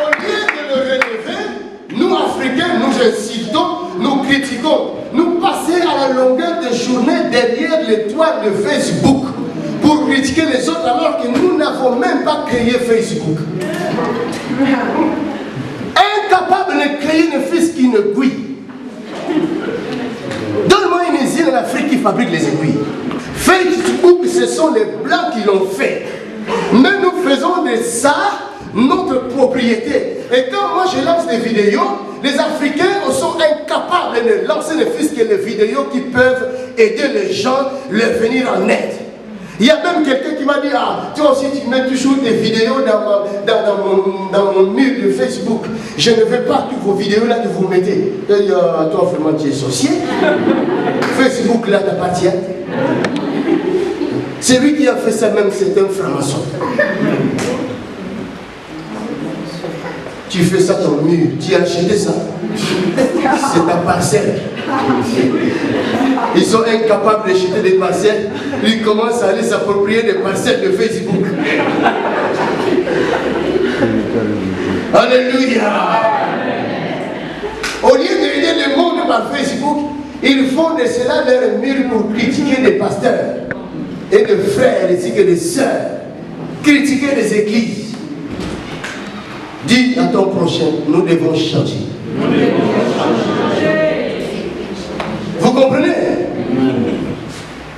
Au lieu de le relever, nous Africains, nous insultons, nous critiquons. Nous passons à la longueur de journée derrière les toits de Facebook pour critiquer les autres alors que nous n'avons même pas créé Facebook. Incapable de créer une fils qui ne aiguille. Donne-moi une usine en Afrique qui fabrique les aiguilles. Facebook, ce sont les blancs qui l'ont fait. Mais nous faisons de ça notre propriété. Et quand moi je lance des vidéos, les Africains sont incapables de lancer ne fût-ce que les vidéos qui peuvent aider les gens à venir en aide. Il y a même quelqu'un qui m'a dit, ah, toi aussi tu mets toujours des vidéos dans mon mur de Facebook. Je ne veux pas que vos vidéos là que vous mettez. Et, toi vraiment tu es sorcier. Facebook là t'appartient. C'est lui qui a fait ça même, c'est un franc-maçon. Tu fais ça ton mur, tu as acheté ça. C'est ta parcelle. Ils sont incapables de jeter des parcelles. Ils commencent à aller s'approprier des parcelles de Facebook. Alléluia. Au lieu d'aider le monde par Facebook, ils font de cela leur mur pour critiquer des pasteurs et des frères ainsi que des sœurs. Critiquer les églises. Dis à ton prochain, nous devons changer. Vous comprenez?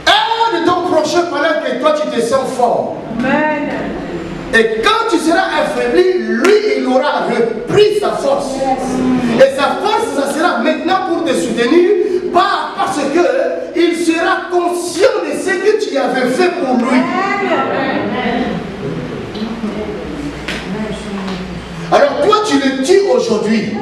Aide ton prochain pendant que toi tu te sens fort.
Amen.
Et quand tu seras affaibli, lui il aura repris sa force. Et sa force, ça sera maintenant pour te soutenir, pas parce que il sera conscient de ce que tu avais fait pour lui. Alors toi tu le tues aujourd'hui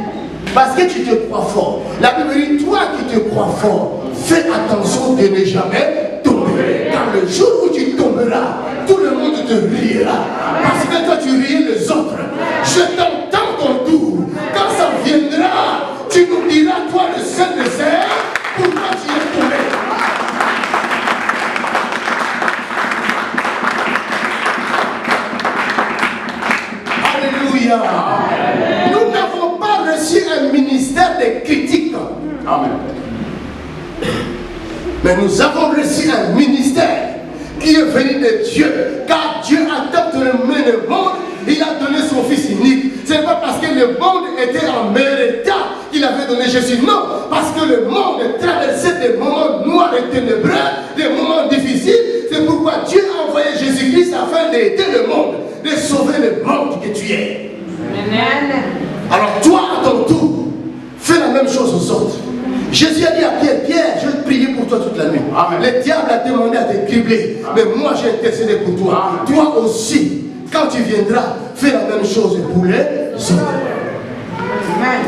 parce que tu te crois fort. La Bible dit, toi qui te crois fort, fais attention de ne jamais tomber. Car le jour où tu tomberas, tout le monde te riera. Parce que toi tu ris les autres. Je t'entends ton tour. Quand ça viendra, tu nous diras, toi le Saint des Saints, pourquoi tu es tombé. Alléluia. Nous n'avons pas reçu un ministère de critique.
Amen.
Mais nous avons reçu un ministère qui est venu de Dieu. Car Dieu a tant aimé le monde, il a donné son Fils unique. Ce n'est pas parce que le monde était en meilleur état qu'il avait donné Jésus. Non, parce que le monde traversait des moments noirs et ténébreux, des moments difficiles. C'est pourquoi Dieu a envoyé Jésus-Christ afin d'aider le monde, de sauver le monde que tu es.
Amen.
Alors toi, à ton tour, fais la même chose aux autres. Jésus a dit à Pierre, Pierre, je vais prier pour toi toute la nuit.
Amen.
Le diable a demandé à te cribler, mais moi j'ai intercédé pour toi.
Amen.
Toi aussi, quand tu viendras, fais la même chose pour les autres.
Amen.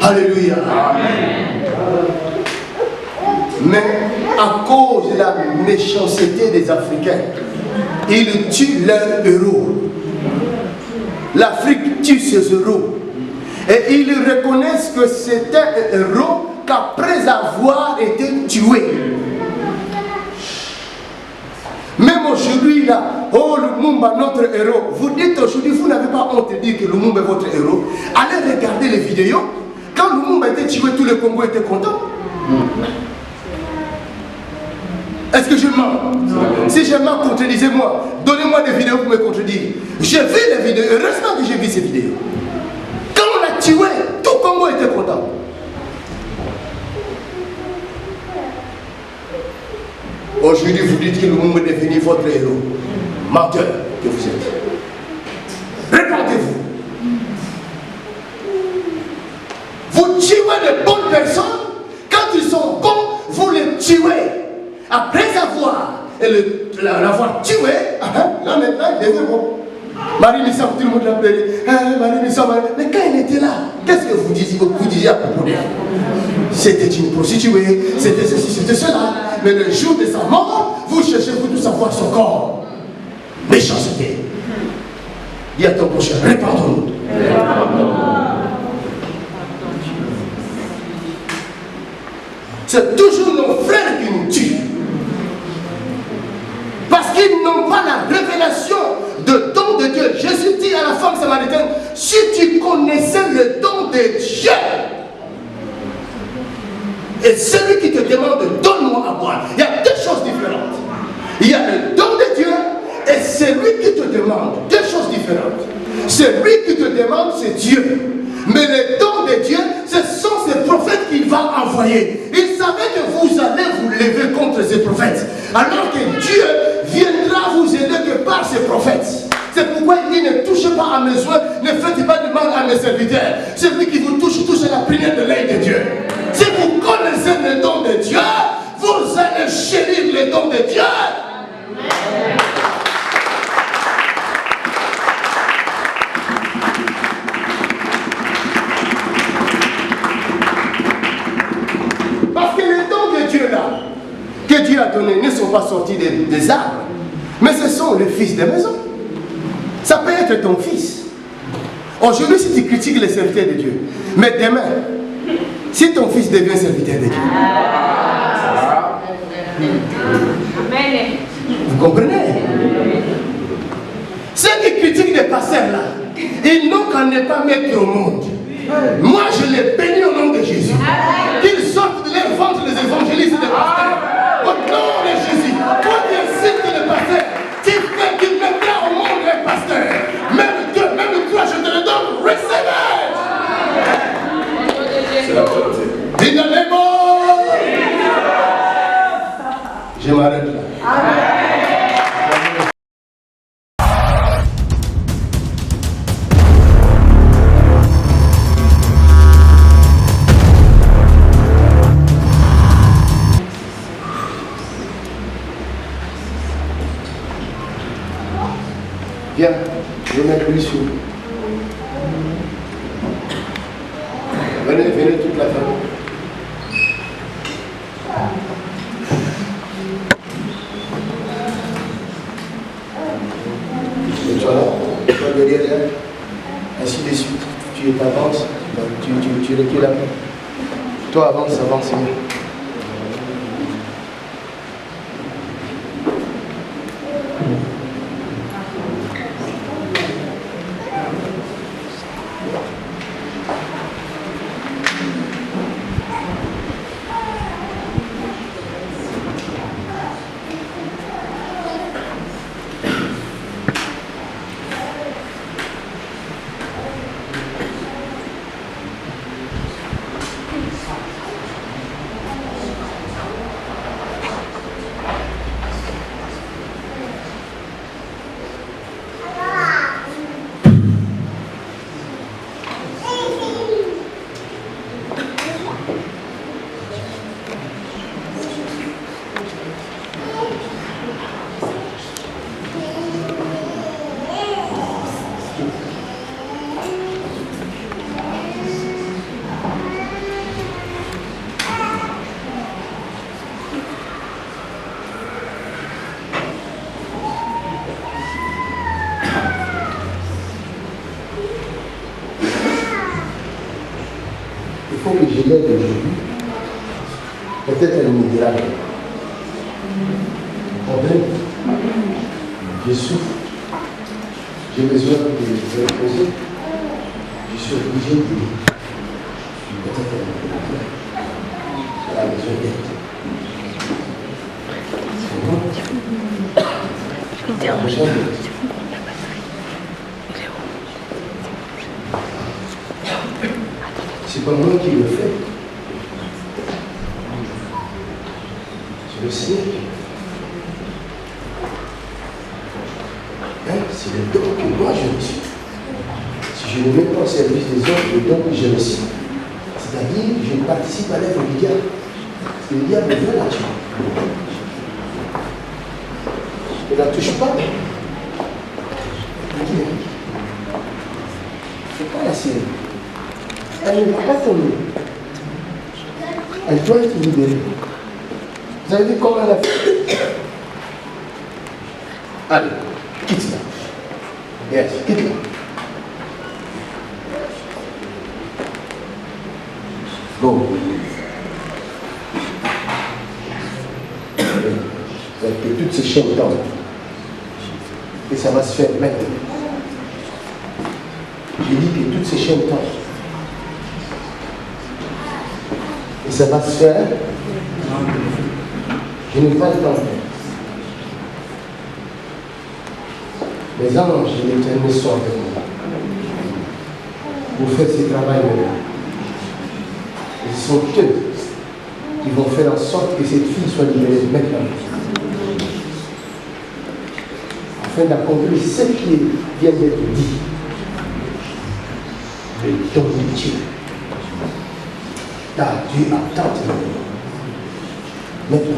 Alléluia.
Amen.
Mais à cause de la méchanceté des Africains, ils tuent leurs héros. L'Afrique tue ses héros. Et ils reconnaissent que c'était un héros qu'après avoir été tué. Même aujourd'hui, là, oh Lumumba, notre héros. Vous dites aujourd'hui, vous n'avez pas honte de dire que Lumumba est votre héros. Allez regarder les vidéos. Quand Lumumba était tué, tout le Congo était content. Est-ce que je mens? Si je mens, contredisez-moi. Donnez-moi des vidéos pour me contredire. J'ai vu les vidéos. Heureusement que j'ai vu ces vidéos. Quand on l'a tué, tout le Congo était content. Aujourd'hui, vous dites que le monde est devenu votre héros. Menteur que vous êtes. Répondez-vous. Vous tuez de bonnes personnes. Quand ils sont bons, vous les tuez. Après l'avoir tué, là maintenant il devient bon. Marie-Missa, tout le monde l'appelait. Marie-Missa, mais quand il était là, qu'est-ce que vous disiez à propos d'elle? c'était une prostituée, c'était ceci, c'était cela. Mais le jour de sa mort, vous cherchez vous tous savoir son corps. Méchanceté. Dis à ton prochain, répandons-nous. C'est toujours nos frères qui nous tuent. Parce qu'ils n'ont pas la révélation de don de Dieu. Jésus dit à la femme samaritaine, si tu connaissais le don de Dieu, et celui qui te demande, donne-moi à boire. Il y a deux choses différentes. Il y a le don de Dieu et celui qui te demande. Deux choses différentes. Celui qui te demande, c'est Dieu. Mais le don de Dieu, ce sont ces prophètes qu'il va envoyer. Il savait que vous allez vous lever contre ces prophètes. Alors que Dieu viendra vous aider que par ces prophètes. C'est pourquoi il dit, ne touchez pas à mes soins, ne faites pas de mal à mes serviteurs. Celui qui vous touche, touche à la prière de l'œil de Dieu. Si vous connaissez le don de Dieu, vous allez chérir le don de Dieu. Parce que les dons de Dieu là, que Dieu a donnés, ne sont pas sortis des arbres, mais ce sont les fils de maison. Ça peut être ton fils. Aujourd'hui, si tu critiques les serviteurs de Dieu, mais demain, si ton fils devient serviteur de Dieu, vous comprenez? Ceux qui critiquent les pasteurs là, ils n'ont qu'à ne pas mettre au monde. Moi, je les bénis au nom de Jésus. Qu'ils sortent de leur ventre les évangélistes et les pasteurs. Au nom de Jésus. Quand tu incites les pasteurs, tu mettras au monde les pasteurs. Même deux, même trois, je te le donne. Recevez. In the name of... Je m'arrête là. Amen. Viens, je vais mettre lui sur. Venez, venez toute la famille. Et toi là, toi derrière elle, ainsi de suite. Tu avances, tu recules un peu. Toi avance, avance. je l'aide aujourd'hui, peut-être elle me dira problème, je souffre, j'ai besoin de reposer, je suis obligé de peut-être elle me dira elle a besoin d'aide. Elle a besoin d'aide. C'est pas moi qui le fais. C'est le Seigneur. C'est le don que moi je reçois. Si je ne mets pas au service des autres le don que j'ai reçu, c'est-à-dire je participe à l'œuvre du diable. Parce que le diable veut la tuer. Ne la touche pas. C'est pas la sienne. Elle ne va pas tomber. Elle doit être libérée. Vous avez vu comment elle a fait? Allez, quitte-la. Yes, quitte-la. Go. Vous avez que toutes ces chaînes tombent. Et ça va se faire maintenant. J'ai dit que toutes ces chaînes tombent. Et ça va se faire. Je n'ai pas le temps. Les anges de l'Éternel sont avec moi. Vous faites ce travail maintenant. Ils sont eux qui vont faire en sorte que cette fille soit libérée maintenant. Afin d'accomplir ce qui vient d'être dit. Le don de Dieu. Car Dieu a tant aimé.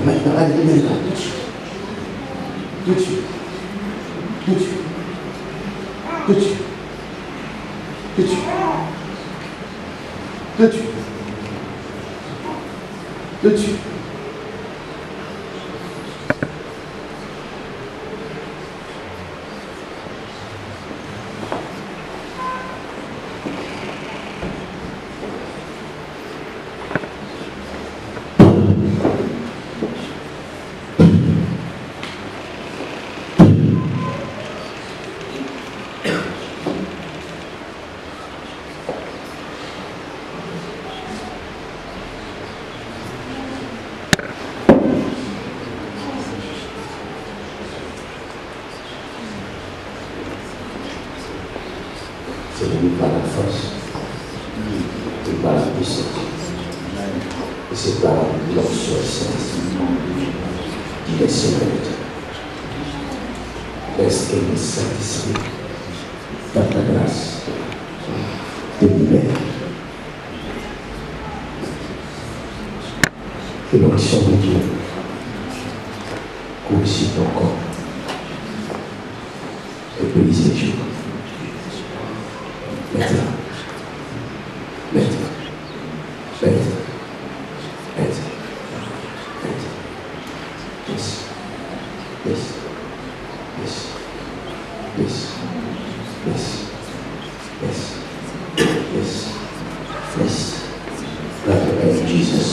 Maintenant, allez, libérez-la tout de suite. Tout de suite. Tout de suite. Tout de suite. Tout de suite. Tout de suite. C'est venu par la force et par la puissance. Et c'est par l'onction qui est sécurité. Laisse qu'elle me satisfait par ta grâce. Te libère. Que l'onction de Dieu coule sur ton corps et brise les jours. Maintenant. Yes. Let the name of Jesus.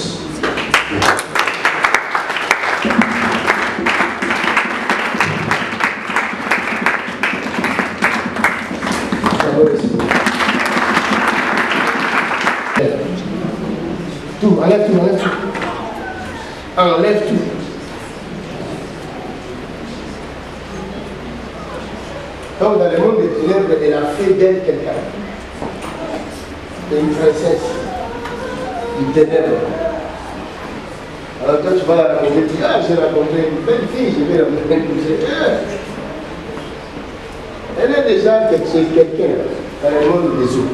Tout, enlève tout. Enlève tout. Donc dans le monde des ténèbres, elle a fait d'elle quelqu'un. Une princesse du ténèbre. Alors toi tu vas la raconter, tu dis, ah j'ai rencontré une belle fille, je vais la rencontrer. Elle est déjà quelqu'un dans le monde des eaux.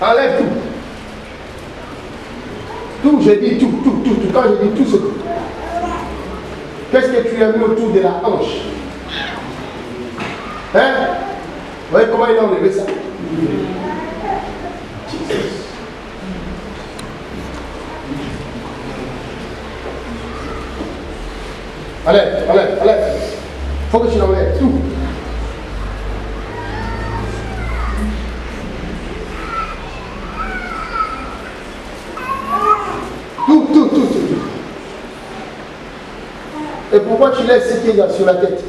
Enlève tout. Tout, j'ai dit tout. Quand je dis tout, c'est tout. Qu'est-ce que tu as mis autour de la hanche? Hein? Vous voyez comment il a enlevé ça? Enlève. Faut que tu l'enlèves, tout. Tout. Et pourquoi tu laisses ce qui est sur la tête?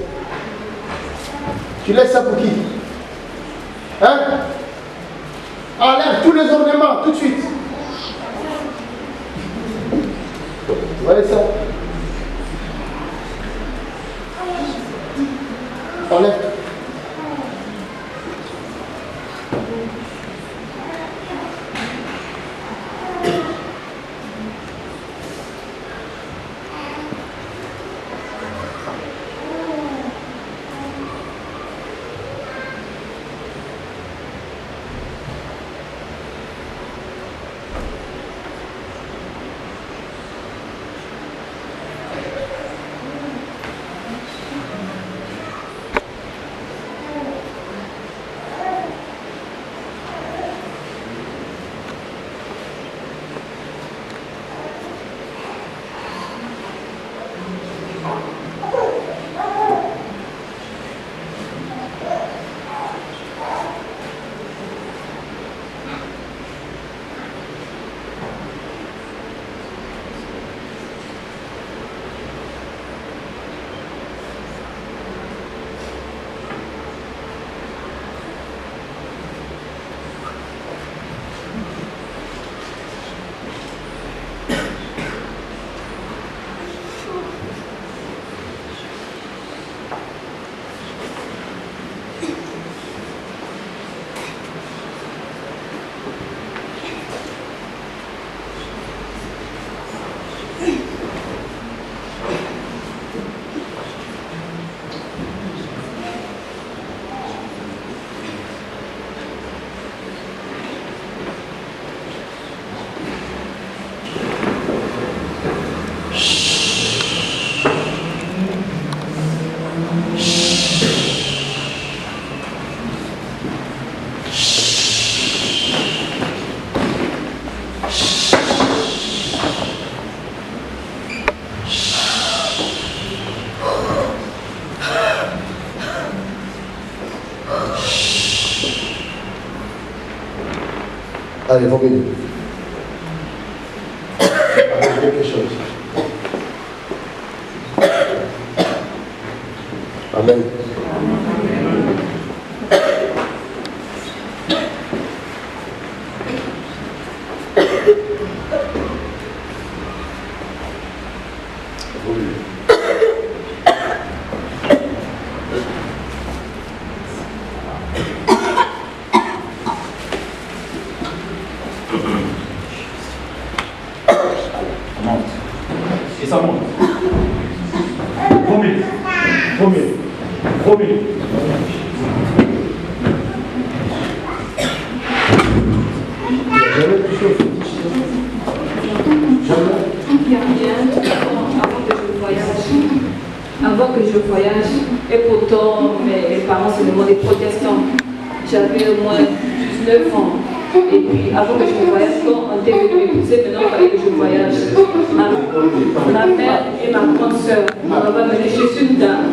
Tu laisses ça pour qui? Hein? Enlève tous les ornements tout de suite. Vous voyez ça? Enlève. Allez, vos minutes. Avec quelque chose. Amen.
Et ça monte. Promis. Promis. Promis.
Jamais plus chaud. Jamais.
Avant que je voyage, et pourtant mes parents se demandaient des protestants. J'avais au moins 19 ans. Et puis avant que je voyage, quand on était venu m'épouser, maintenant il fallait que je voyage. Ma mère et ma grande soeur m'avaient mené chez une dame.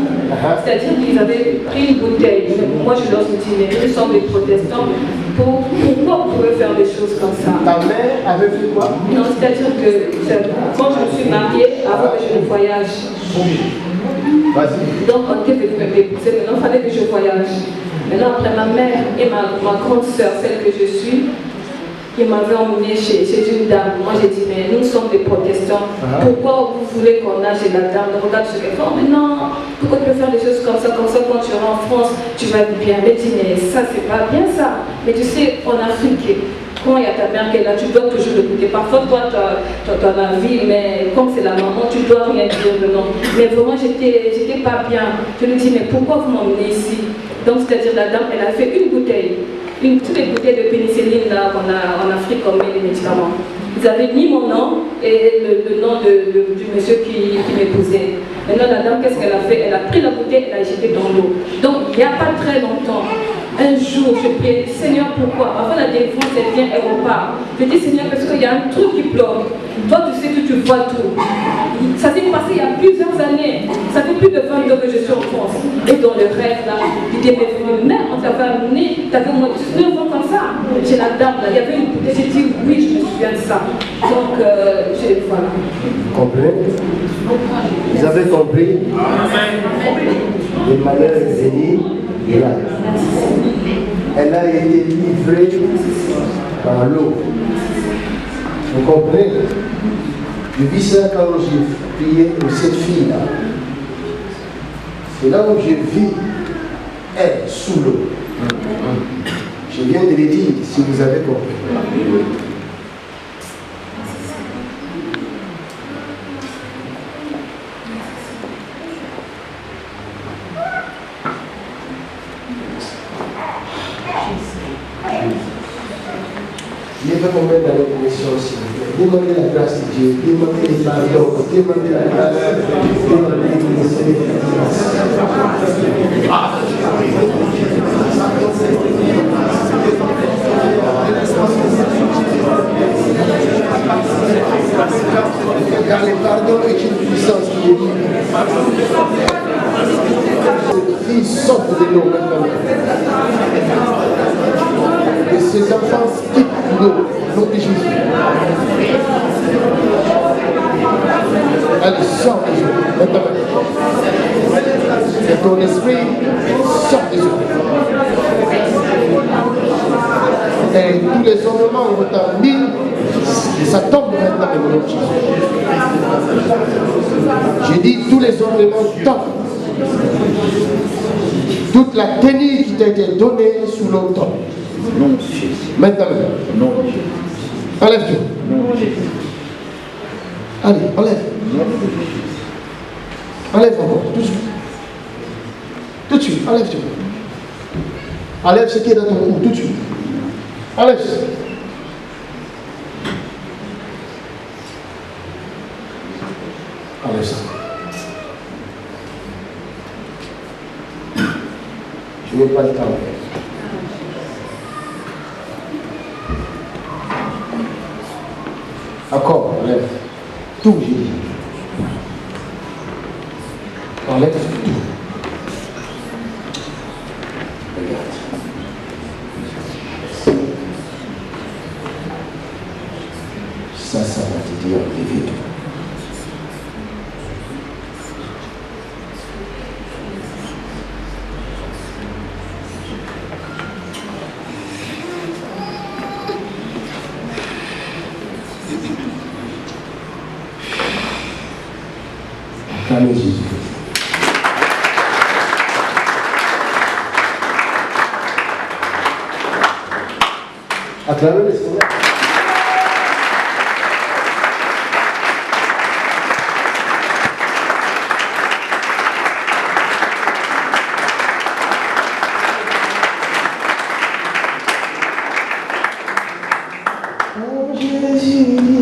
C'est-à-dire qu'ils avaient pris une bouteille. Moi je leur ai dit, mais nous sommes des protestants. Pourquoi vous pouvez faire des choses comme ça?
Ta mère avait fait quoi?
Non, c'est-à-dire que quand je me suis mariée, avant que je ne voyage,
Vas-y.
donc on était venu m'épouser, maintenant il fallait que je voyage. Maintenant après ma mère et ma grande soeur, celle que je suis, qui m'avaient emmené chez une dame. Moi j'ai dit, mais nous sommes des protestants, pourquoi vous voulez qu'on aille chez la dame? Regarde ce qu'elle fait. Oh mais non, pourquoi tu peux faire des choses comme ça quand tu rentres en France, tu vas bien. Elle dit, mais ça c'est pas bien ça. Mais tu sais, en Afrique, quand il y a ta mère qui est là, tu dois toujours l'écouter. Parfois, toi, tu as la vie, mais comme c'est la maman, tu dois rien dire de non. Mais vraiment, j'étais pas bien. Je lui dis, mais pourquoi vous m'emmenez ici? Donc, c'est-à-dire, la dame, elle a fait une bouteille. Toutes les bouteilles de pénicilline là qu'on a en Afrique comme les médicaments. Ils avaient mis mon nom et le nom du monsieur qui m'épousait. Maintenant, la dame, qu'est-ce qu'elle a fait? Elle a pris la bouteille, elle l'a jetée dans l'eau. Donc, il n'y a pas très longtemps, un jour, je priais, Seigneur, pourquoi? Avant la délivrance, elle vient, elle repart. Je dis, Seigneur, parce qu'il y a un truc qui bloque. Toi, tu sais que tu vois tout. Ça s'est passé il y a plusieurs années. Ça fait plus de 20 ans que je suis en France. Et dans le rêve, là, il dit, mais on t'avait amené, tu avais au moins 19 ans comme ça. Chez la dame, là, il y avait une bouteille. J'ai dit, oui, je me souviens de ça. Donc, voilà.
Vous comprenez? Vous avez compris? Le malheur est venu de là. Elle a été livrée par l'eau. Vous comprenez? Je vis ça quand j'ai prié pour cette fille-là. C'est là où je vis, elle, sous l'eau. Je viens de le dire, si vous avez compris. Je vais vous mettre dans la commission aussi. Demandez la grâce de Dieu, demandez les pardons, demandez la grâce, demandez les car le pardon est une puissance qui est libre. Cette fille sort de l'eau maintenant. Et ses enfants quittent l'eau, l'eau de Jésus. Elle sort des eaux, maintenant. Et ton esprit sort des eaux. Et tous les ornements où on t'a mis, ça tombe maintenant dans le nom de Jésus. J'ai dit tous les ornements tombent. Toute la tenue qui t'a été donnée sous l'eau tombe.
Non, Jésus.
Maintenant.
Non,
Enlève-toi. Allez, enlève. Enlève encore, tout de suite. Tout de suite, enlève-toi. Enlève ce qui est dans ton cou, tout de suite. Enlève ça. Enlève ça. Je n'ai pas le temps. Encore, enlève. Tout, j'ai dit. Enlève tout. Regarde. Ça va te dire, lève-toi. Acclamez Jésus. Acclamez le Seigneur. Oh Jésus.